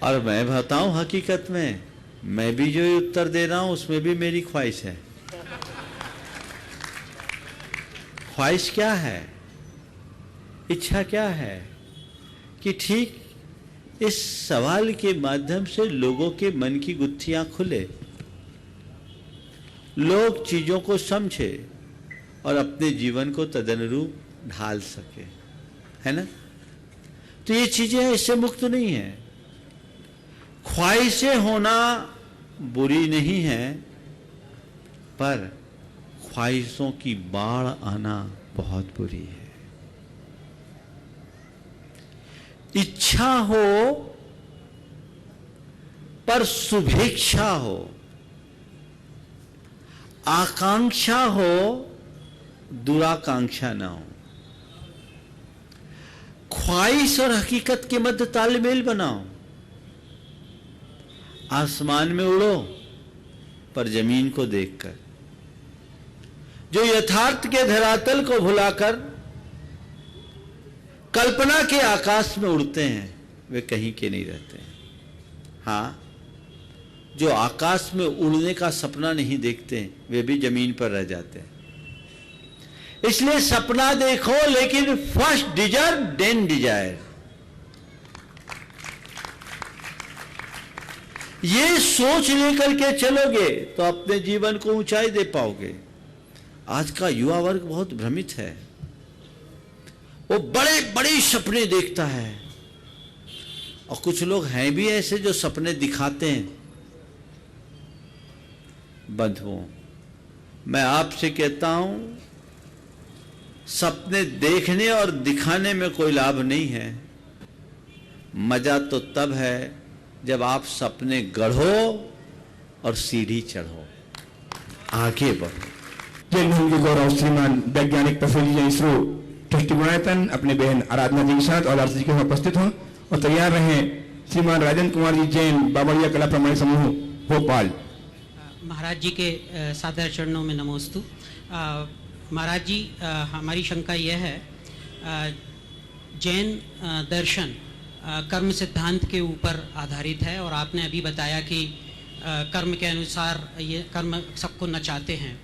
और मैं बताऊं हकीकत में मैं भी जो ये उत्तर दे रहा हूं उसमें भी मेरी ख्वाहिश है। ख्वाहिश क्या है, इच्छा क्या है कि ठीक इस सवाल के माध्यम से लोगों के मन की गुत्थियां खुले, लोग चीजों को समझे और अपने जीवन को तदनुरूप ढाल सके, है ना? तो ये चीजें इससे मुक्त नहीं है। ख्वाहिशें होना बुरी नहीं है, पर ख्वाहिशों की बाढ़ आना बहुत बुरी है। इच्छा हो पर शुभेच्छा हो, आकांक्षा हो दुराकांक्षा ना हो। ख्वाहिश और हकीकत के मध्य तालमेल बनाओ। आसमान में उड़ो पर जमीन को देखकर। जो यथार्थ के धरातल को भुलाकर कल्पना के आकाश में उड़ते हैं वे कहीं के नहीं रहते हैं। हाँ, जो आकाश में उड़ने का सपना नहीं देखते वे भी जमीन पर रह जाते हैं। इसलिए सपना देखो लेकिन फर्स्ट डिजर्व देन डिजायर। ये सोच लेकर के चलोगे तो अपने जीवन को ऊंचाई दे पाओगे। आज का युवा वर्ग बहुत भ्रमित है, वो बड़े बड़े सपने देखता है और कुछ लोग हैं भी ऐसे जो सपने दिखाते हैं। बंधुओं, मैं आपसे कहता हूं सपने देखने और दिखाने में कोई लाभ नहीं है। मजा तो तब है जब आप सपने गढ़ो और सीढ़ी चढ़ो, आगे बढ़ो। जैन हिंद के गौरव श्रीमान वैज्ञानिक प्रफुल्ल जी इसरो ट्रस्टी गुणायतन अपने बहन आराधना जी के साथ और आरसी जी के साथ उपस्थित हों और तैयार रहें श्रीमान राजेंद्र कुमार जी जैन बाबरिया कला प्रमाणिक समूह भोपाल। महाराज जी के सादर चरणों में नमोस्तु। महाराज जी, हमारी शंका यह है, जैन दर्शन कर्म सिद्धांत के ऊपर आधारित है और आपने अभी बताया कि कर्म के अनुसार ये कर्म सबको नचाते हैं।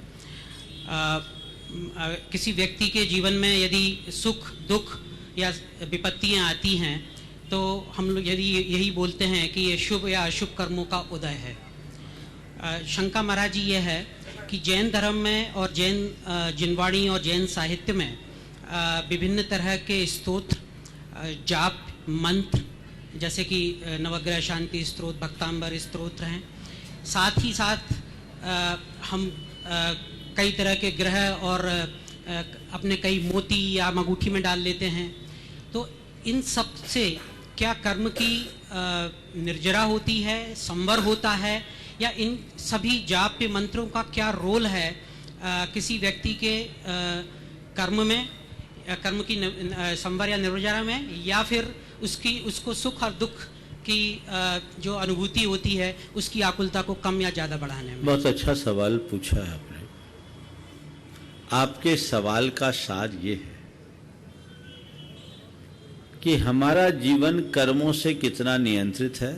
किसी व्यक्ति के जीवन में यदि सुख दुख या विपत्तियां आती हैं तो हम लोग यदि यही बोलते हैं कि ये शुभ या अशुभ कर्मों का उदय है। शंका महाराज जी ये है कि जैन धर्म में और जैन जिनवाणी और जैन साहित्य में विभिन्न तरह के स्तोत्र, जाप, मंत्र, जैसे कि नवग्रह शांति स्तोत्र, भक्तांबर स्तोत्र हैं। साथ ही साथ हम कई तरह के ग्रह और अपने कई मोती या अंगूठी में डाल लेते हैं। तो इन सब से क्या कर्म की निर्जरा होती है, संवर होता है, या इन सभी जाप के मंत्रों का क्या रोल है किसी व्यक्ति के कर्म में, कर्म की संवर या निर्जरा में, या फिर उसको सुख और दुख की जो अनुभूति होती है उसकी आकुलता को कम या ज़्यादा बढ़ाने में? बहुत अच्छा सवाल पूछा है आपने। आपके सवाल का सार ये है कि हमारा जीवन कर्मों से कितना नियंत्रित है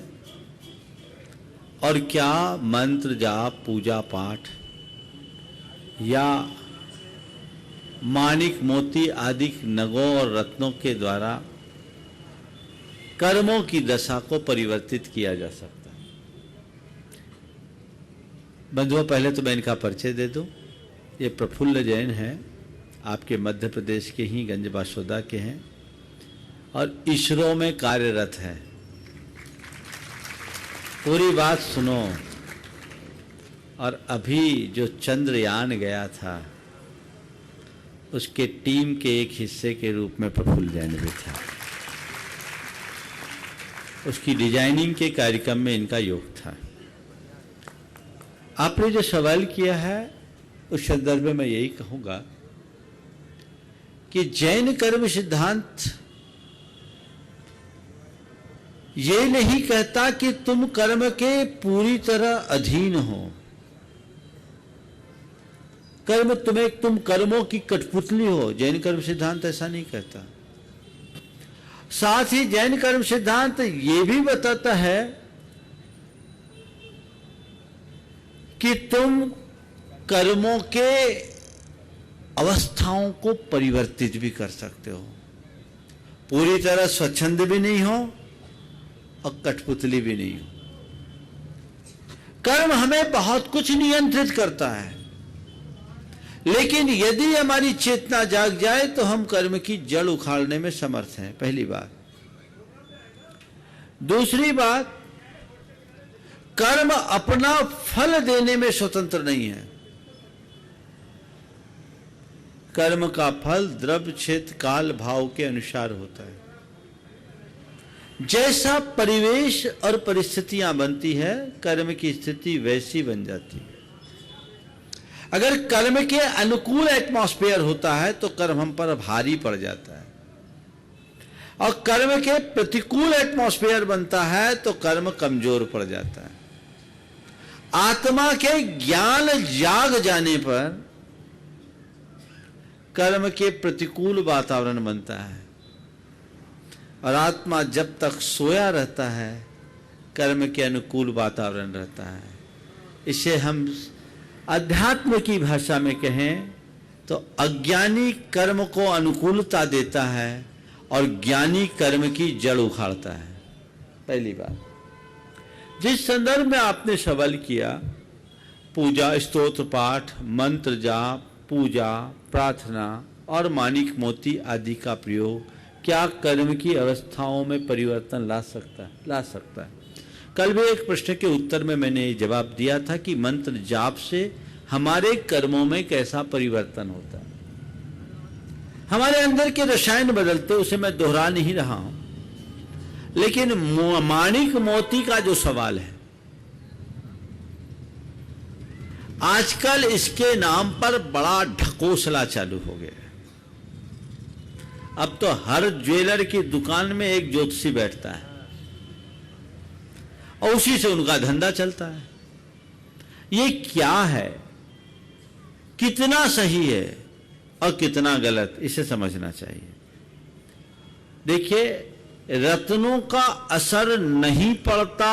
और क्या मंत्र जाप पूजा पाठ या माणिक मोती आदि नगों और रत्नों के द्वारा कर्मों की दशा को परिवर्तित किया जा सकता है। बंधुओं, पहले तो मैं इनका परिचय दे दूं। ये प्रफुल्ल जैन हैं, आपके मध्य प्रदेश के ही गंज बासोदा के हैं और इसरो में कार्यरत हैं। पूरी बात सुनो। और अभी जो चंद्रयान गया था उसके टीम के एक हिस्से के रूप में प्रफुल्ल जैन भी था। उसकी डिजाइनिंग के कार्यक्रम में इनका योग था। आपने जो सवाल किया है उस संदर्भ में मैं यही कहूंगा कि जैन कर्म सिद्धांत ये नहीं कहता कि तुम कर्म के पूरी तरह अधीन हो। तुम कर्मों की कठपुतली हो। जैन कर्म सिद्धांत ऐसा नहीं कहता। साथ ही जैन कर्म सिद्धांत ये भी बताता है कि तुम कर्मों के अवस्थाओं को परिवर्तित भी कर सकते हो। पूरी तरह स्वच्छंद भी नहीं हो और कठपुतली भी नहीं हो। कर्म हमें बहुत कुछ नियंत्रित करता है, लेकिन यदि हमारी चेतना जाग जाए तो हम कर्म की जड़ उखाड़ने में समर्थ हैं, पहली बात। दूसरी बात, कर्म अपना फल देने में स्वतंत्र नहीं है। कर्म का फल द्रव्य, क्षेत्र, काल, भाव के अनुसार होता है। जैसा परिवेश और परिस्थितियां बनती है, कर्म की स्थिति वैसी बन जाती है। अगर कर्म के अनुकूल एटमॉस्फेयर होता है तो कर्म हम पर भारी पड़ जाता है, और कर्म के प्रतिकूल एटमॉस्फेयर बनता है तो कर्म कमजोर पड़ जाता है। आत्मा के ज्ञान जाग जाने पर कर्म के प्रतिकूल वातावरण बनता है, और आत्मा जब तक सोया रहता है कर्म के अनुकूल वातावरण रहता है। इसे हम अध्यात्म की भाषा में कहें तो अज्ञानी कर्म को अनुकूलता देता है और ज्ञानी कर्म की जड़ उखाड़ता है। पहली बात, जिस संदर्भ में आपने सवाल किया, पूजा, स्तोत्र पाठ, मंत्र जाप, पूजा, प्रार्थना और माणिक मोती आदि का प्रयोग क्या कर्म की अवस्थाओं में परिवर्तन ला सकता है? ला सकता है। कल भी एक प्रश्न के उत्तर में मैंने ये जवाब दिया था कि मंत्र जाप से हमारे कर्मों में कैसा परिवर्तन होता है। हमारे अंदर के रसायन बदलते, उसे मैं दोहरा नहीं रहा हूं, लेकिन माणिक मोती का जो सवाल है, आजकल इसके नाम पर बड़ा ढकोसला चालू हो गया है। अब तो हर ज्वेलर की दुकान में एक ज्योतिषी बैठता है और उसी से उनका धंधा चलता है। ये क्या है, कितना सही है और कितना गलत, इसे समझना चाहिए। देखिए, रत्नों का असर नहीं पड़ता,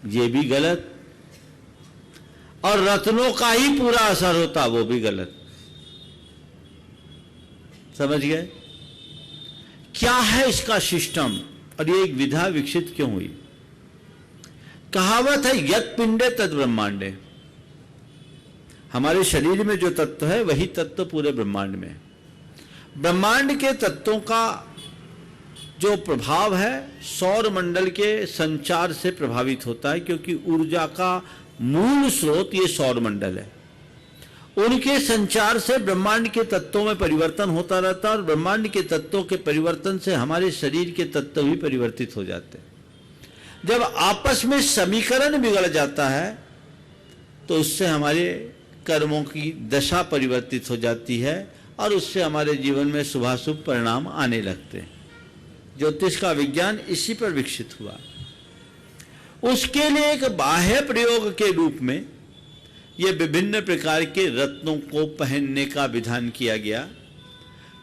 ये भी गलत, और रत्नों का ही पूरा असर होता, वो भी गलत। समझ गए? क्या है इसका सिस्टम और ये एक विधा विकसित क्यों हुई? कहावत है, यत् पिंडे तद ब्रह्मांडे। हमारे शरीर में जो तत्व है वही तत्व पूरे ब्रह्मांड में। ब्रह्मांड के तत्वों का जो प्रभाव है सौर मंडल के संचार से प्रभावित होता है, क्योंकि ऊर्जा का मूल स्रोत ये सौर मंडल है। उनके संचार से ब्रह्मांड के तत्वों में परिवर्तन होता रहता है, और ब्रह्मांड के तत्वों के परिवर्तन से हमारे शरीर के तत्व भी परिवर्तित हो जाते हैं। जब आपस में समीकरण बिगड़ जाता है तो उससे हमारे कर्मों की दशा परिवर्तित हो जाती है, और उससे हमारे जीवन में शुभाशुभ परिणाम आने लगते हैं। ज्योतिष का विज्ञान इसी पर विकसित हुआ। उसके लिए एक बाह्य प्रयोग के रूप में ये विभिन्न प्रकार के रत्नों को पहनने का विधान किया गया,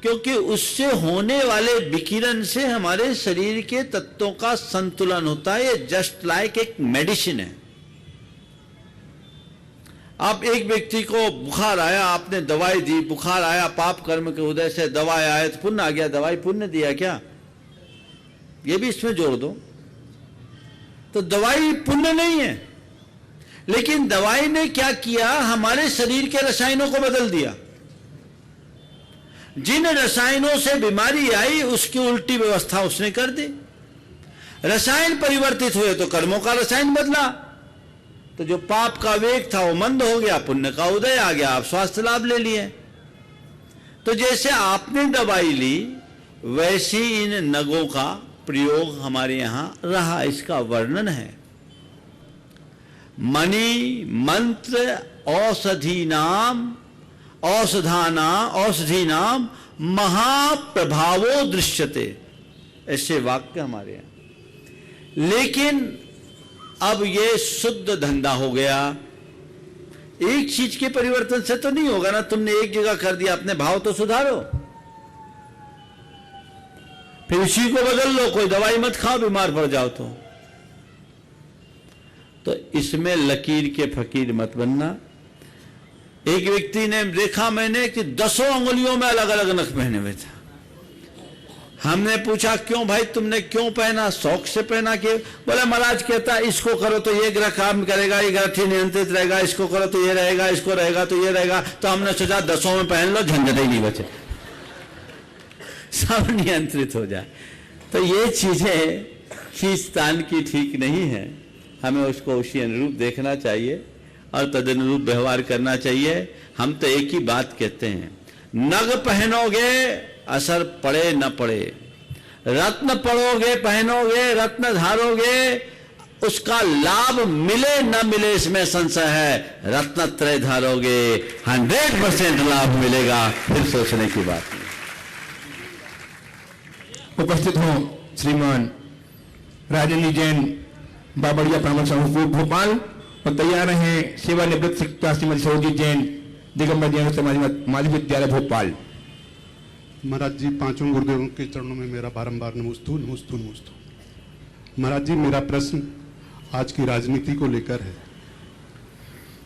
क्योंकि उससे होने वाले विकिरण से हमारे शरीर के तत्वों का संतुलन होता है। ये जस्ट लाइक एक मेडिसिन है। आप एक व्यक्ति को बुखार आया, आपने दवाई दी, बुखार आया, पाप कर्म के उदय से दवाई आया तो पुण्य आ गया, दवाई पुण्य दिया क्या? ये भी इसमें जोड़ दो। तो दवाई पुण्य नहीं है, लेकिन दवाई ने क्या किया, हमारे शरीर के रसायनों को बदल दिया। जिन रसायनों से बीमारी आई उसकी उल्टी व्यवस्था उसने कर दी। रसायन परिवर्तित हुए तो कर्मों का रसायन बदला, तो जो पाप का वेग था वो मंद हो गया, पुण्य का उदय आ गया, आप स्वास्थ्य लाभ ले लिए। तो जैसे आपने दवाई ली वैसे इन नगों का प्रयोग हमारे यहां रहा, इसका वर्णन है। मणि मंत्र औषधि नाम महाप्रभावो दृश्यते, ऐसे वाक्य हमारे यहां। लेकिन अब ये शुद्ध धंधा हो गया। एक चीज के परिवर्तन से तो नहीं होगा ना, तुमने एक जगह कर दिया, अपने भाव तो सुधारो, फिर उसी को बदल लो। कोई दवाई मत खाओ, बीमार पड़ जाओ तो इसमें लकीर के फकीर मत बनना। एक व्यक्ति ने देखा मैंने कि 10 अंगुलियों में अलग अलग नख पहने हुए था। हमने पूछा क्यों भाई, तुमने क्यों पहना? शौक से पहना कि? बोले महाराज कहता इसको करो तो ये ग्रह काम करेगा, ये ग्रह नियंत्रित रहेगा, इसको करो तो ये रहेगा, इसको रहेगा तो ये रहेगा। तो हमने सोचा 10 में पहन लो, झंझट ही नहीं बचे, सब नियंत्रित हो जाए। तो ये चीजें खींचतान की ठीक नहीं है, हमें उसको उसी अनुरूप देखना चाहिए और तदनुरूप व्यवहार करना चाहिए। हम तो एक ही बात कहते हैं, नग पहनोगे असर पड़े न पड़े, रत्न पड़ोगे पहनोगे, रत्न धारोगे, उसका लाभ मिले न मिले इसमें संशय है। रत्न त्रय धारोगे 100% लाभ मिलेगा, फिर सोचने की बात नहीं। उपस्थित हो श्रीमान राजेंद्र जैन, बाबड़िया ब्राह्मण संघ भोपाल, और तैयार हैं सेवानिवृत्त शिक्षिका श्रीमती सरोजी जैन, दिगंबर जैन समाज माध्यमिक विद्यालय भोपाल। महाराज जी, पांचों गुरुदेवों के चरणों में मेरा बारंबार नमोस्तु नमोस्तु नमोस्तु। महाराज जी, मेरा प्रश्न आज की राजनीति को लेकर है।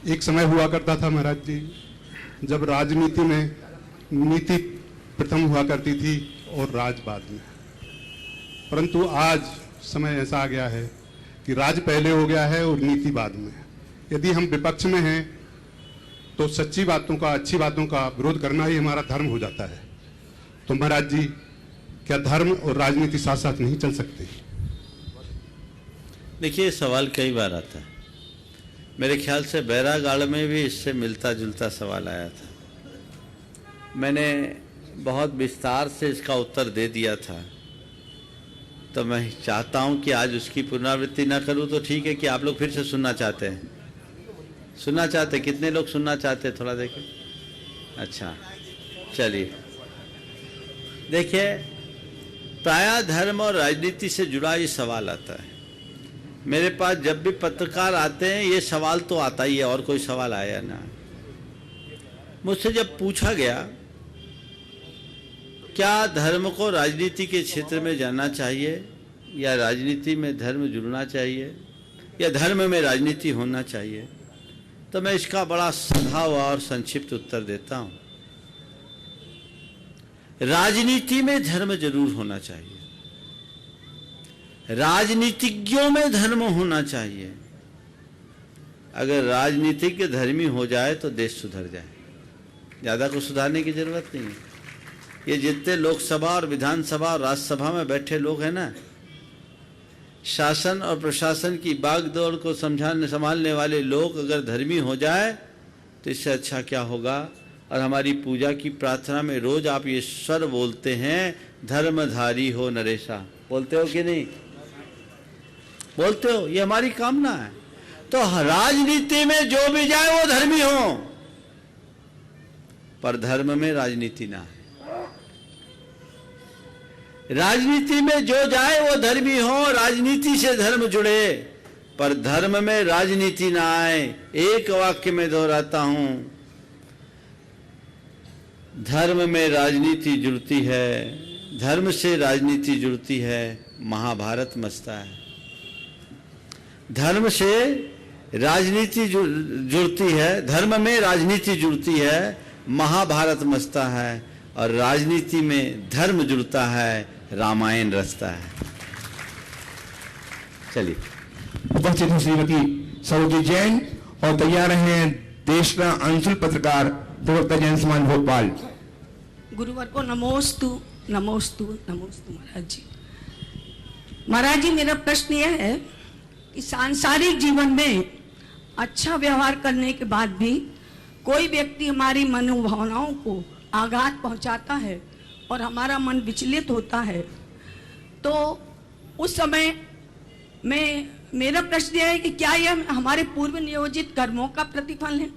एक समय हुआ करता था महाराज जी, जब राजनीति में नीति प्रथम हुआ करती थी और राज बाद में, परंतु आज समय ऐसा आ गया है कि राज पहले हो गया है और नीति बाद में। यदि हम विपक्ष में हैं तो सच्ची बातों का, अच्छी बातों का विरोध करना ही हमारा धर्म हो जाता है। तो महाराज जी, क्या धर्म और राजनीति साथ साथ नहीं चल सकते? देखिए, सवाल कई बार आता है, मेरे ख्याल से बैरागाड़ में भी इससे मिलता जुलता सवाल आया था। मैंने बहुत विस्तार से इसका उत्तर दे दिया था, तो मैं चाहता हूं कि आज उसकी पुनरावृत्ति ना करूं तो ठीक है कि आप लोग फिर से सुनना चाहते हैं? सुनना चाहते? कितने लोग सुनना चाहते हैं? थोड़ा देखें। अच्छा, चलिए। देखिए, प्रायः धर्म और राजनीति से जुड़ा ये सवाल आता है। मेरे पास जब भी पत्रकार आते हैं ये सवाल तो आता ही है, और कोई सवाल आया ना। मुझसे जब पूछा गया क्या धर्म को राजनीति के क्षेत्र में जाना चाहिए या राजनीति में धर्म जुड़ना चाहिए या धर्म में राजनीति होना चाहिए, तो मैं इसका बड़ा सीधा और संक्षिप्त उत्तर देता हूं। राजनीति में धर्म जरूर होना चाहिए, राजनीतिज्ञों में धर्म होना चाहिए। अगर राजनीतिज्ञ धर्मी हो जाए तो देश सुधर जाए, ज्यादा कुछ सुधारने की जरूरत नहीं है। ये जितने लोकसभा और विधानसभा और राज्यसभा में बैठे लोग हैं ना, शासन और प्रशासन की बागडोर को संभालने वाले लोग अगर धर्मी हो जाए तो इससे अच्छा क्या होगा। और हमारी पूजा की प्रार्थना में रोज आप ये स्वर बोलते हैं, धर्मधारी हो नरेशा, बोलते हो कि नहीं? बोलते हो? ये हमारी कामना है। तो राजनीति में जो भी जाए वो धर्मी हो, पर धर्म में राजनीति ना है। राजनीति में जो जाए वो धर्मी हो, राजनीति से धर्म जुड़े, पर धर्म में राजनीति ना आए। एक वाक्य में दोहराता हूं, धर्म में राजनीति जुड़ती है, धर्म से राजनीति जुड़ती है, महाभारत मचता है। धर्म से राजनीति जुड़ती है, धर्म में राजनीति जुड़ती है, महाभारत मचता है, और राजनीति में धर्म जुड़ता है, रामायण रचता है। चलिए। उपस्थित हैं श्रीमती सरोजी जैन, और तैयार हैं देश का अंशुल पत्रकार प्रवक्ता जैन समाज भोपाल। गुरुवार को नमोस्तु नमोस्तु नमोस्तु। महाराज जी, महाराज जी, मेरा प्रश्न यह है कि सांसारिक जीवन में अच्छा व्यवहार करने के बाद भी कोई व्यक्ति हमारी मनोभावनाओं को आघात पहुंचाता है और हमारा मन विचलित होता है, तो उस समय में मेरा प्रश्न यह है कि क्या यह हमारे पूर्व नियोजित कर्मों का प्रतिफल है?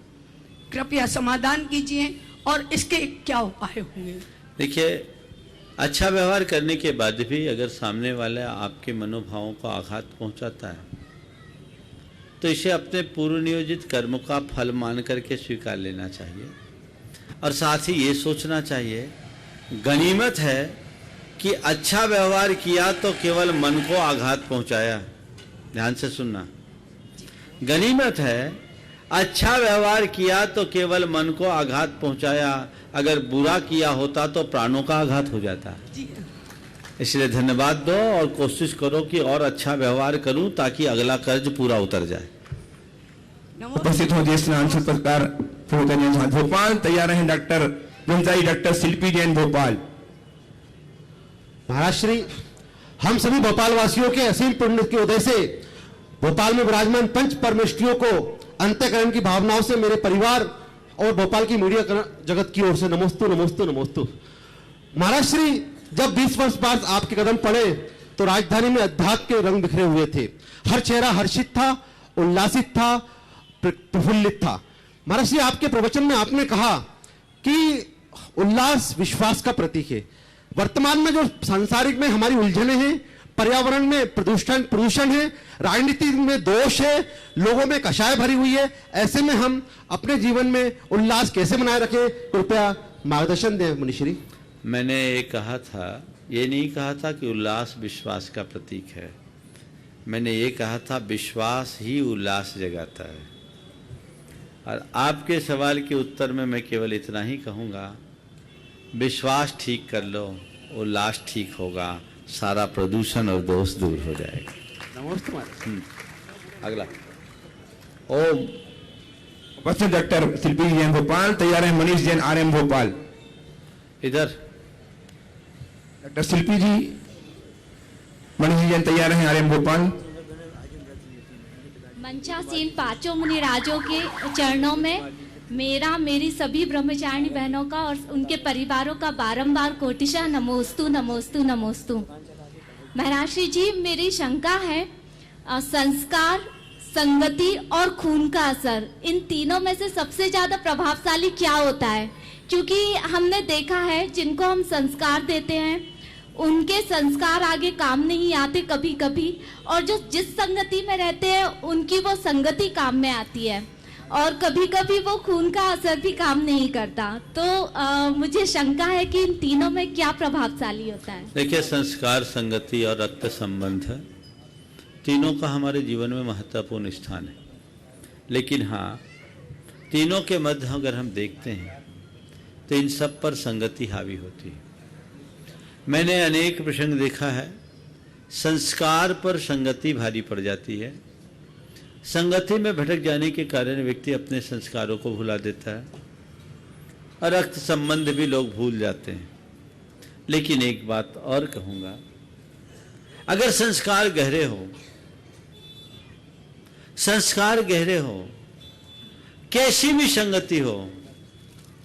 कृपया समाधान कीजिए और इसके क्या उपाय होंगे? देखिए, अच्छा व्यवहार करने के बाद भी अगर सामने वाला आपके मनोभावों को आघात पहुंचाता है तो इसे अपने पूर्व नियोजित कर्म का फल मान करके स्वीकार लेना चाहिए और साथ ही ये सोचना चाहिए गनीमत है कि अच्छा व्यवहार किया तो केवल मन को आघात पहुंचाया। ध्यान से सुनना, गनीमत है अच्छा व्यवहार किया तो केवल मन को आघात पहुंचाया, अगर बुरा किया होता तो प्राणों का आघात हो जाता। इसलिए धन्यवाद दो और कोशिश करो कि और अच्छा व्यवहार करूं ताकि अगला कर्ज पूरा उतर जाए। उपस्थित हो ज्येष्ठ अंशु पत्रकार भोपाल तैयार हैं डॉक्टर गुंजाई डॉक्टर शिल्पी जैन भोपाल। महाराज श्री, हम सभी भोपाल वासियों के असीम पुण्य के उदय से भोपाल में विराजमान पंच परमेष्ठियों को अंतःकरण की भावनाओं से मेरे परिवार और भोपाल की मीडिया जगत की ओर से नमोस्तु नमोस्तु नमोस्तु। महाराज श्री, जब 20 वर्ष बाद आपके कदम पड़े तो राजधानी में अध्यात्म के रंग बिखरे हुए थे। हर चेहरा हर्षित था, उल्लासित था, प्रफुल्लित था। महाराज श्री, आपके प्रवचन में आपने कहा कि उल्लास विश्वास का प्रतीक है। वर्तमान में जो सांसारिक में हमारी उलझने हैं, पर्यावरण में प्रदूषण है, राजनीति में दोष है, लोगों में कषाय भरी हुई है, ऐसे में हम अपने जीवन में उल्लास कैसे बनाए रखें, कृपया मार्गदर्शन दें मुनिश्री। मैंने ये कहा था, ये नहीं कहा था कि उल्लास विश्वास का प्रतीक है। मैंने ये कहा था विश्वास ही उल्लास जगाता है। और आपके सवाल के उत्तर में मैं केवल इतना ही कहूँगा, विश्वास ठीक कर लो, उल्लास ठीक होगा, सारा प्रदूषण और दोष दूर हो जाएगा। अगला ओम। उपस्थित डॉक्टर शिल्पी जैन भोपाल तैयार हैं मनीष जैन RM भोपाल। इधर डॉक्टर शिल्पी जी, मनीष जैन तैयार हैं RM भोपाल। मंचासीन पांचों मुनि राजों के चरणों में मेरा मेरी सभी ब्रह्मचारिणी बहनों का और उनके परिवारों का बारंबार कोटिशा नमोस्तु नमोस्तु नमोस्तु। महाराज श्री जी, मेरी शंका है संस्कार, संगति और खून का असर, इन तीनों में से सबसे ज्यादा प्रभावशाली क्या होता है? क्योंकि हमने देखा है जिनको हम संस्कार देते हैं उनके संस्कार आगे काम नहीं आते कभी कभी, और जो जिस संगति में रहते हैं उनकी वो संगति काम में आती है, और कभी कभी वो खून का असर भी काम नहीं करता। तो मुझे शंका है कि इन तीनों में क्या प्रभावशाली होता है? देखिए, संस्कार, संगति और रक्त संबंध तीनों का हमारे जीवन में महत्वपूर्ण स्थान है। लेकिन हाँ, तीनों के मध्य अगर हम देखते हैं तो इन सब पर संगति हावी होती है। मैंने अनेक प्रसंग देखा है, संस्कार पर संगति भारी पड़ जाती है। संगति में भटक जाने के कारण व्यक्ति अपने संस्कारों को भुला देता है और रक्त संबंध भी लोग भूल जाते हैं। लेकिन एक बात और कहूंगा, अगर संस्कार गहरे हो, कैसी भी संगति हो,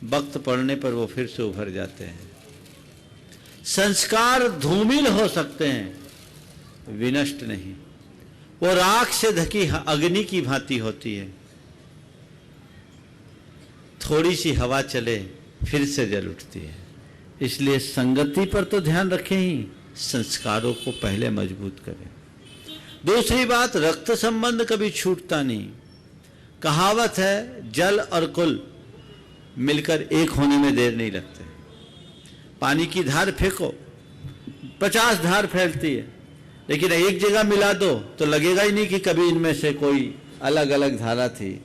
वक्त पड़ने पर वो फिर से उभर जाते हैं। संस्कार धूमिल हो सकते हैं, विनष्ट नहीं। वो राख से ढकी अग्नि की भांति होती है, थोड़ी सी हवा चले फिर से जल उठती है। इसलिए संगति पर तो ध्यान रखें ही, संस्कारों को पहले मजबूत करें। दूसरी बात, रक्त संबंध कभी छूटता नहीं। कहावत है, जल और कुल मिलकर एक होने में देर नहीं लगते। पानी की धार फेंको, 50 धार फैलती है, लेकिन एक जगह मिला दो तो लगेगा ही नहीं कि कभी इनमें से कोई अलग अलग धारा थी।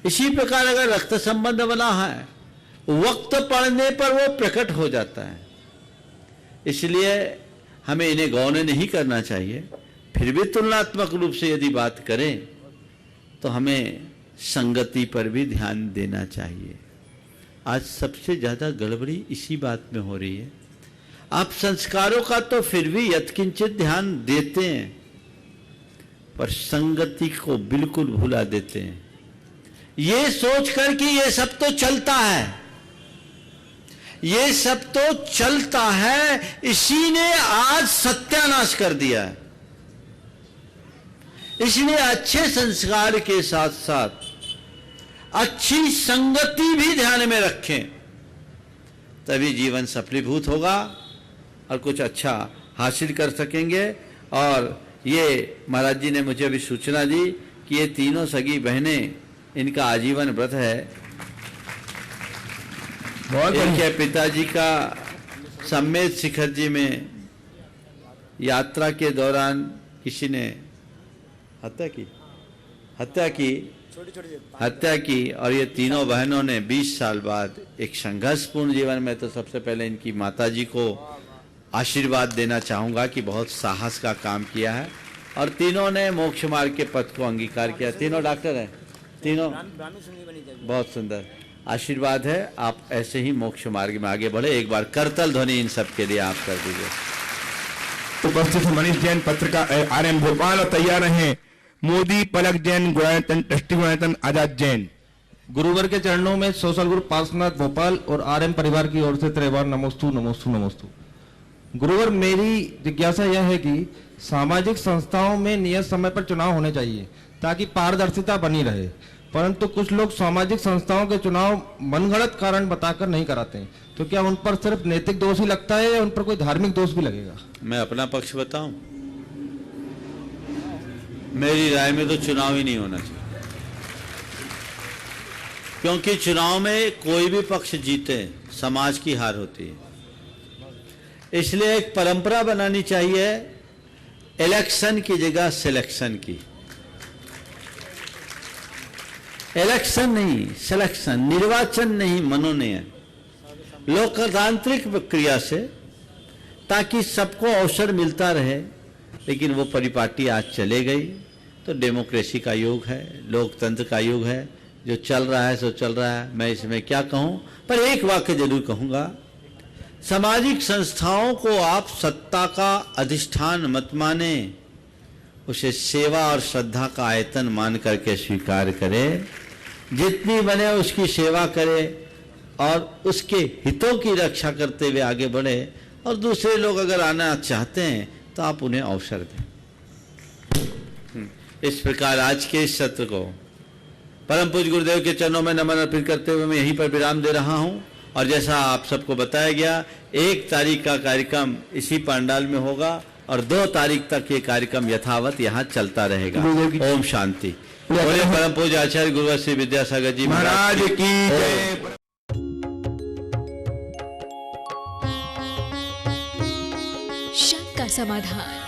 इसी प्रकार अगर रक्त संबंध बना है, वक्त पड़ने पर वो प्रकट हो जाता है। इसलिए हमें इन्हें गौण नहीं करना चाहिए। फिर भी तुलनात्मक रूप से यदि बात करें तो हमें संगति पर भी ध्यान देना चाहिए। आज सबसे ज्यादा गड़बड़ी इसी बात में हो रही है। आप संस्कारों का तो फिर भी यत्किंचित ध्यान देते हैं, पर संगति को बिल्कुल भुला देते हैं, ये सोचकर कि ये सब तो चलता है, ये सब तो चलता है, इसी ने आज सत्यानाश कर दिया है। इसलिए अच्छे संस्कार के साथ साथ अच्छी संगति भी ध्यान में रखें, तभी जीवन सफलीभूत होगा और कुछ अच्छा हासिल कर सकेंगे। और ये महाराज जी ने मुझे अभी सूचना दी कि ये तीनों सगी बहनें, इनका आजीवन व्रत है। इनके पिताजी का सम्मेद शिखर जी में यात्रा के दौरान किसी ने हत्या की और ये तीनों बहनों ने 20 साल बाद एक संघर्षपूर्ण जीवन में, तो सबसे पहले इनकी माताजी को आशीर्वाद देना चाहूंगा कि बहुत साहस का काम किया है और तीनों ने मोक्ष मार्ग के पथ को अंगीकार किया। तीनों डॉक्टर हैं, तीनों बहुत सुंदर आशीर्वाद है। आप ऐसे ही मोक्ष मार्ग में आगे बढ़े। एक बार करतल ध्वनि इन सब के लिए आप कर दीजिए। उपस्थित मनीष जैन, पत्रकार RM भोपाल, और तैयार रहे मोदी, पलक जैन, गुणायतन, ट्रस्टी गुणायतन, आजाद जैन। गुरुवर के चरणों में सोशल ग्रुप पार्श्वनाथ भोपाल और RM परिवार की ओर से त्रिवार नमोस्तु नमोस्तु नमोस्तु। गुरुवर, मेरी जिज्ञासा यह है कि सामाजिक संस्थाओं में नियत समय पर चुनाव होने चाहिए ताकि पारदर्शिता बनी रहे, परंतु कुछ लोग सामाजिक संस्थाओं के चुनाव मनगढ़ंत कारण बताकर नहीं कराते हैं, तो क्या उन पर सिर्फ नैतिक दोष ही लगता है या उन पर कोई धार्मिक दोष भी लगेगा? मैं अपना पक्ष बताऊं, मेरी राय में तो चुनाव ही नहीं होना चाहिए, क्योंकि चुनाव में कोई भी पक्ष जीते समाज की हार होती है। इसलिए एक परंपरा बनानी चाहिए इलेक्शन की जगह सिलेक्शन की। इलेक्शन नहीं, सिलेक्शन, निर्वाचन नहीं, मनोनयन, लोकतांत्रिक प्रक्रिया से, ताकि सबको अवसर मिलता रहे। लेकिन वो परिपाटी आज चले गई। तो डेमोक्रेसी का युग है, लोकतंत्र का युग है, जो चल रहा है सो चल रहा है। मैं इसमें क्या कहूं, पर एक वाक्य जरूर कहूंगा, सामाजिक संस्थाओं को आप सत्ता का अधिष्ठान मत माने, उसे सेवा और श्रद्धा का आयतन मान करके स्वीकार करें। जितनी बने उसकी सेवा करें और उसके हितों की रक्षा करते हुए आगे बढ़े। और दूसरे लोग अगर आना चाहते हैं तो आप उन्हें अवसर दें। इस प्रकार आज के इस सत्र को परम पूज्य गुरुदेव के चरणों में नमन अर्पित करते हुए मैं यहीं पर विराम दे रहा हूं। और जैसा आप सबको बताया गया, 1 तारीख का कार्यक्रम इसी पंडाल में होगा और 2 तारीख तक ये कार्यक्रम यथावत यहाँ चलता रहेगा। ओम शांति। बोले परम पूज्य आचार्य गुरुवर श्री विद्यासागर जी महाराज की जय। शक का समाधान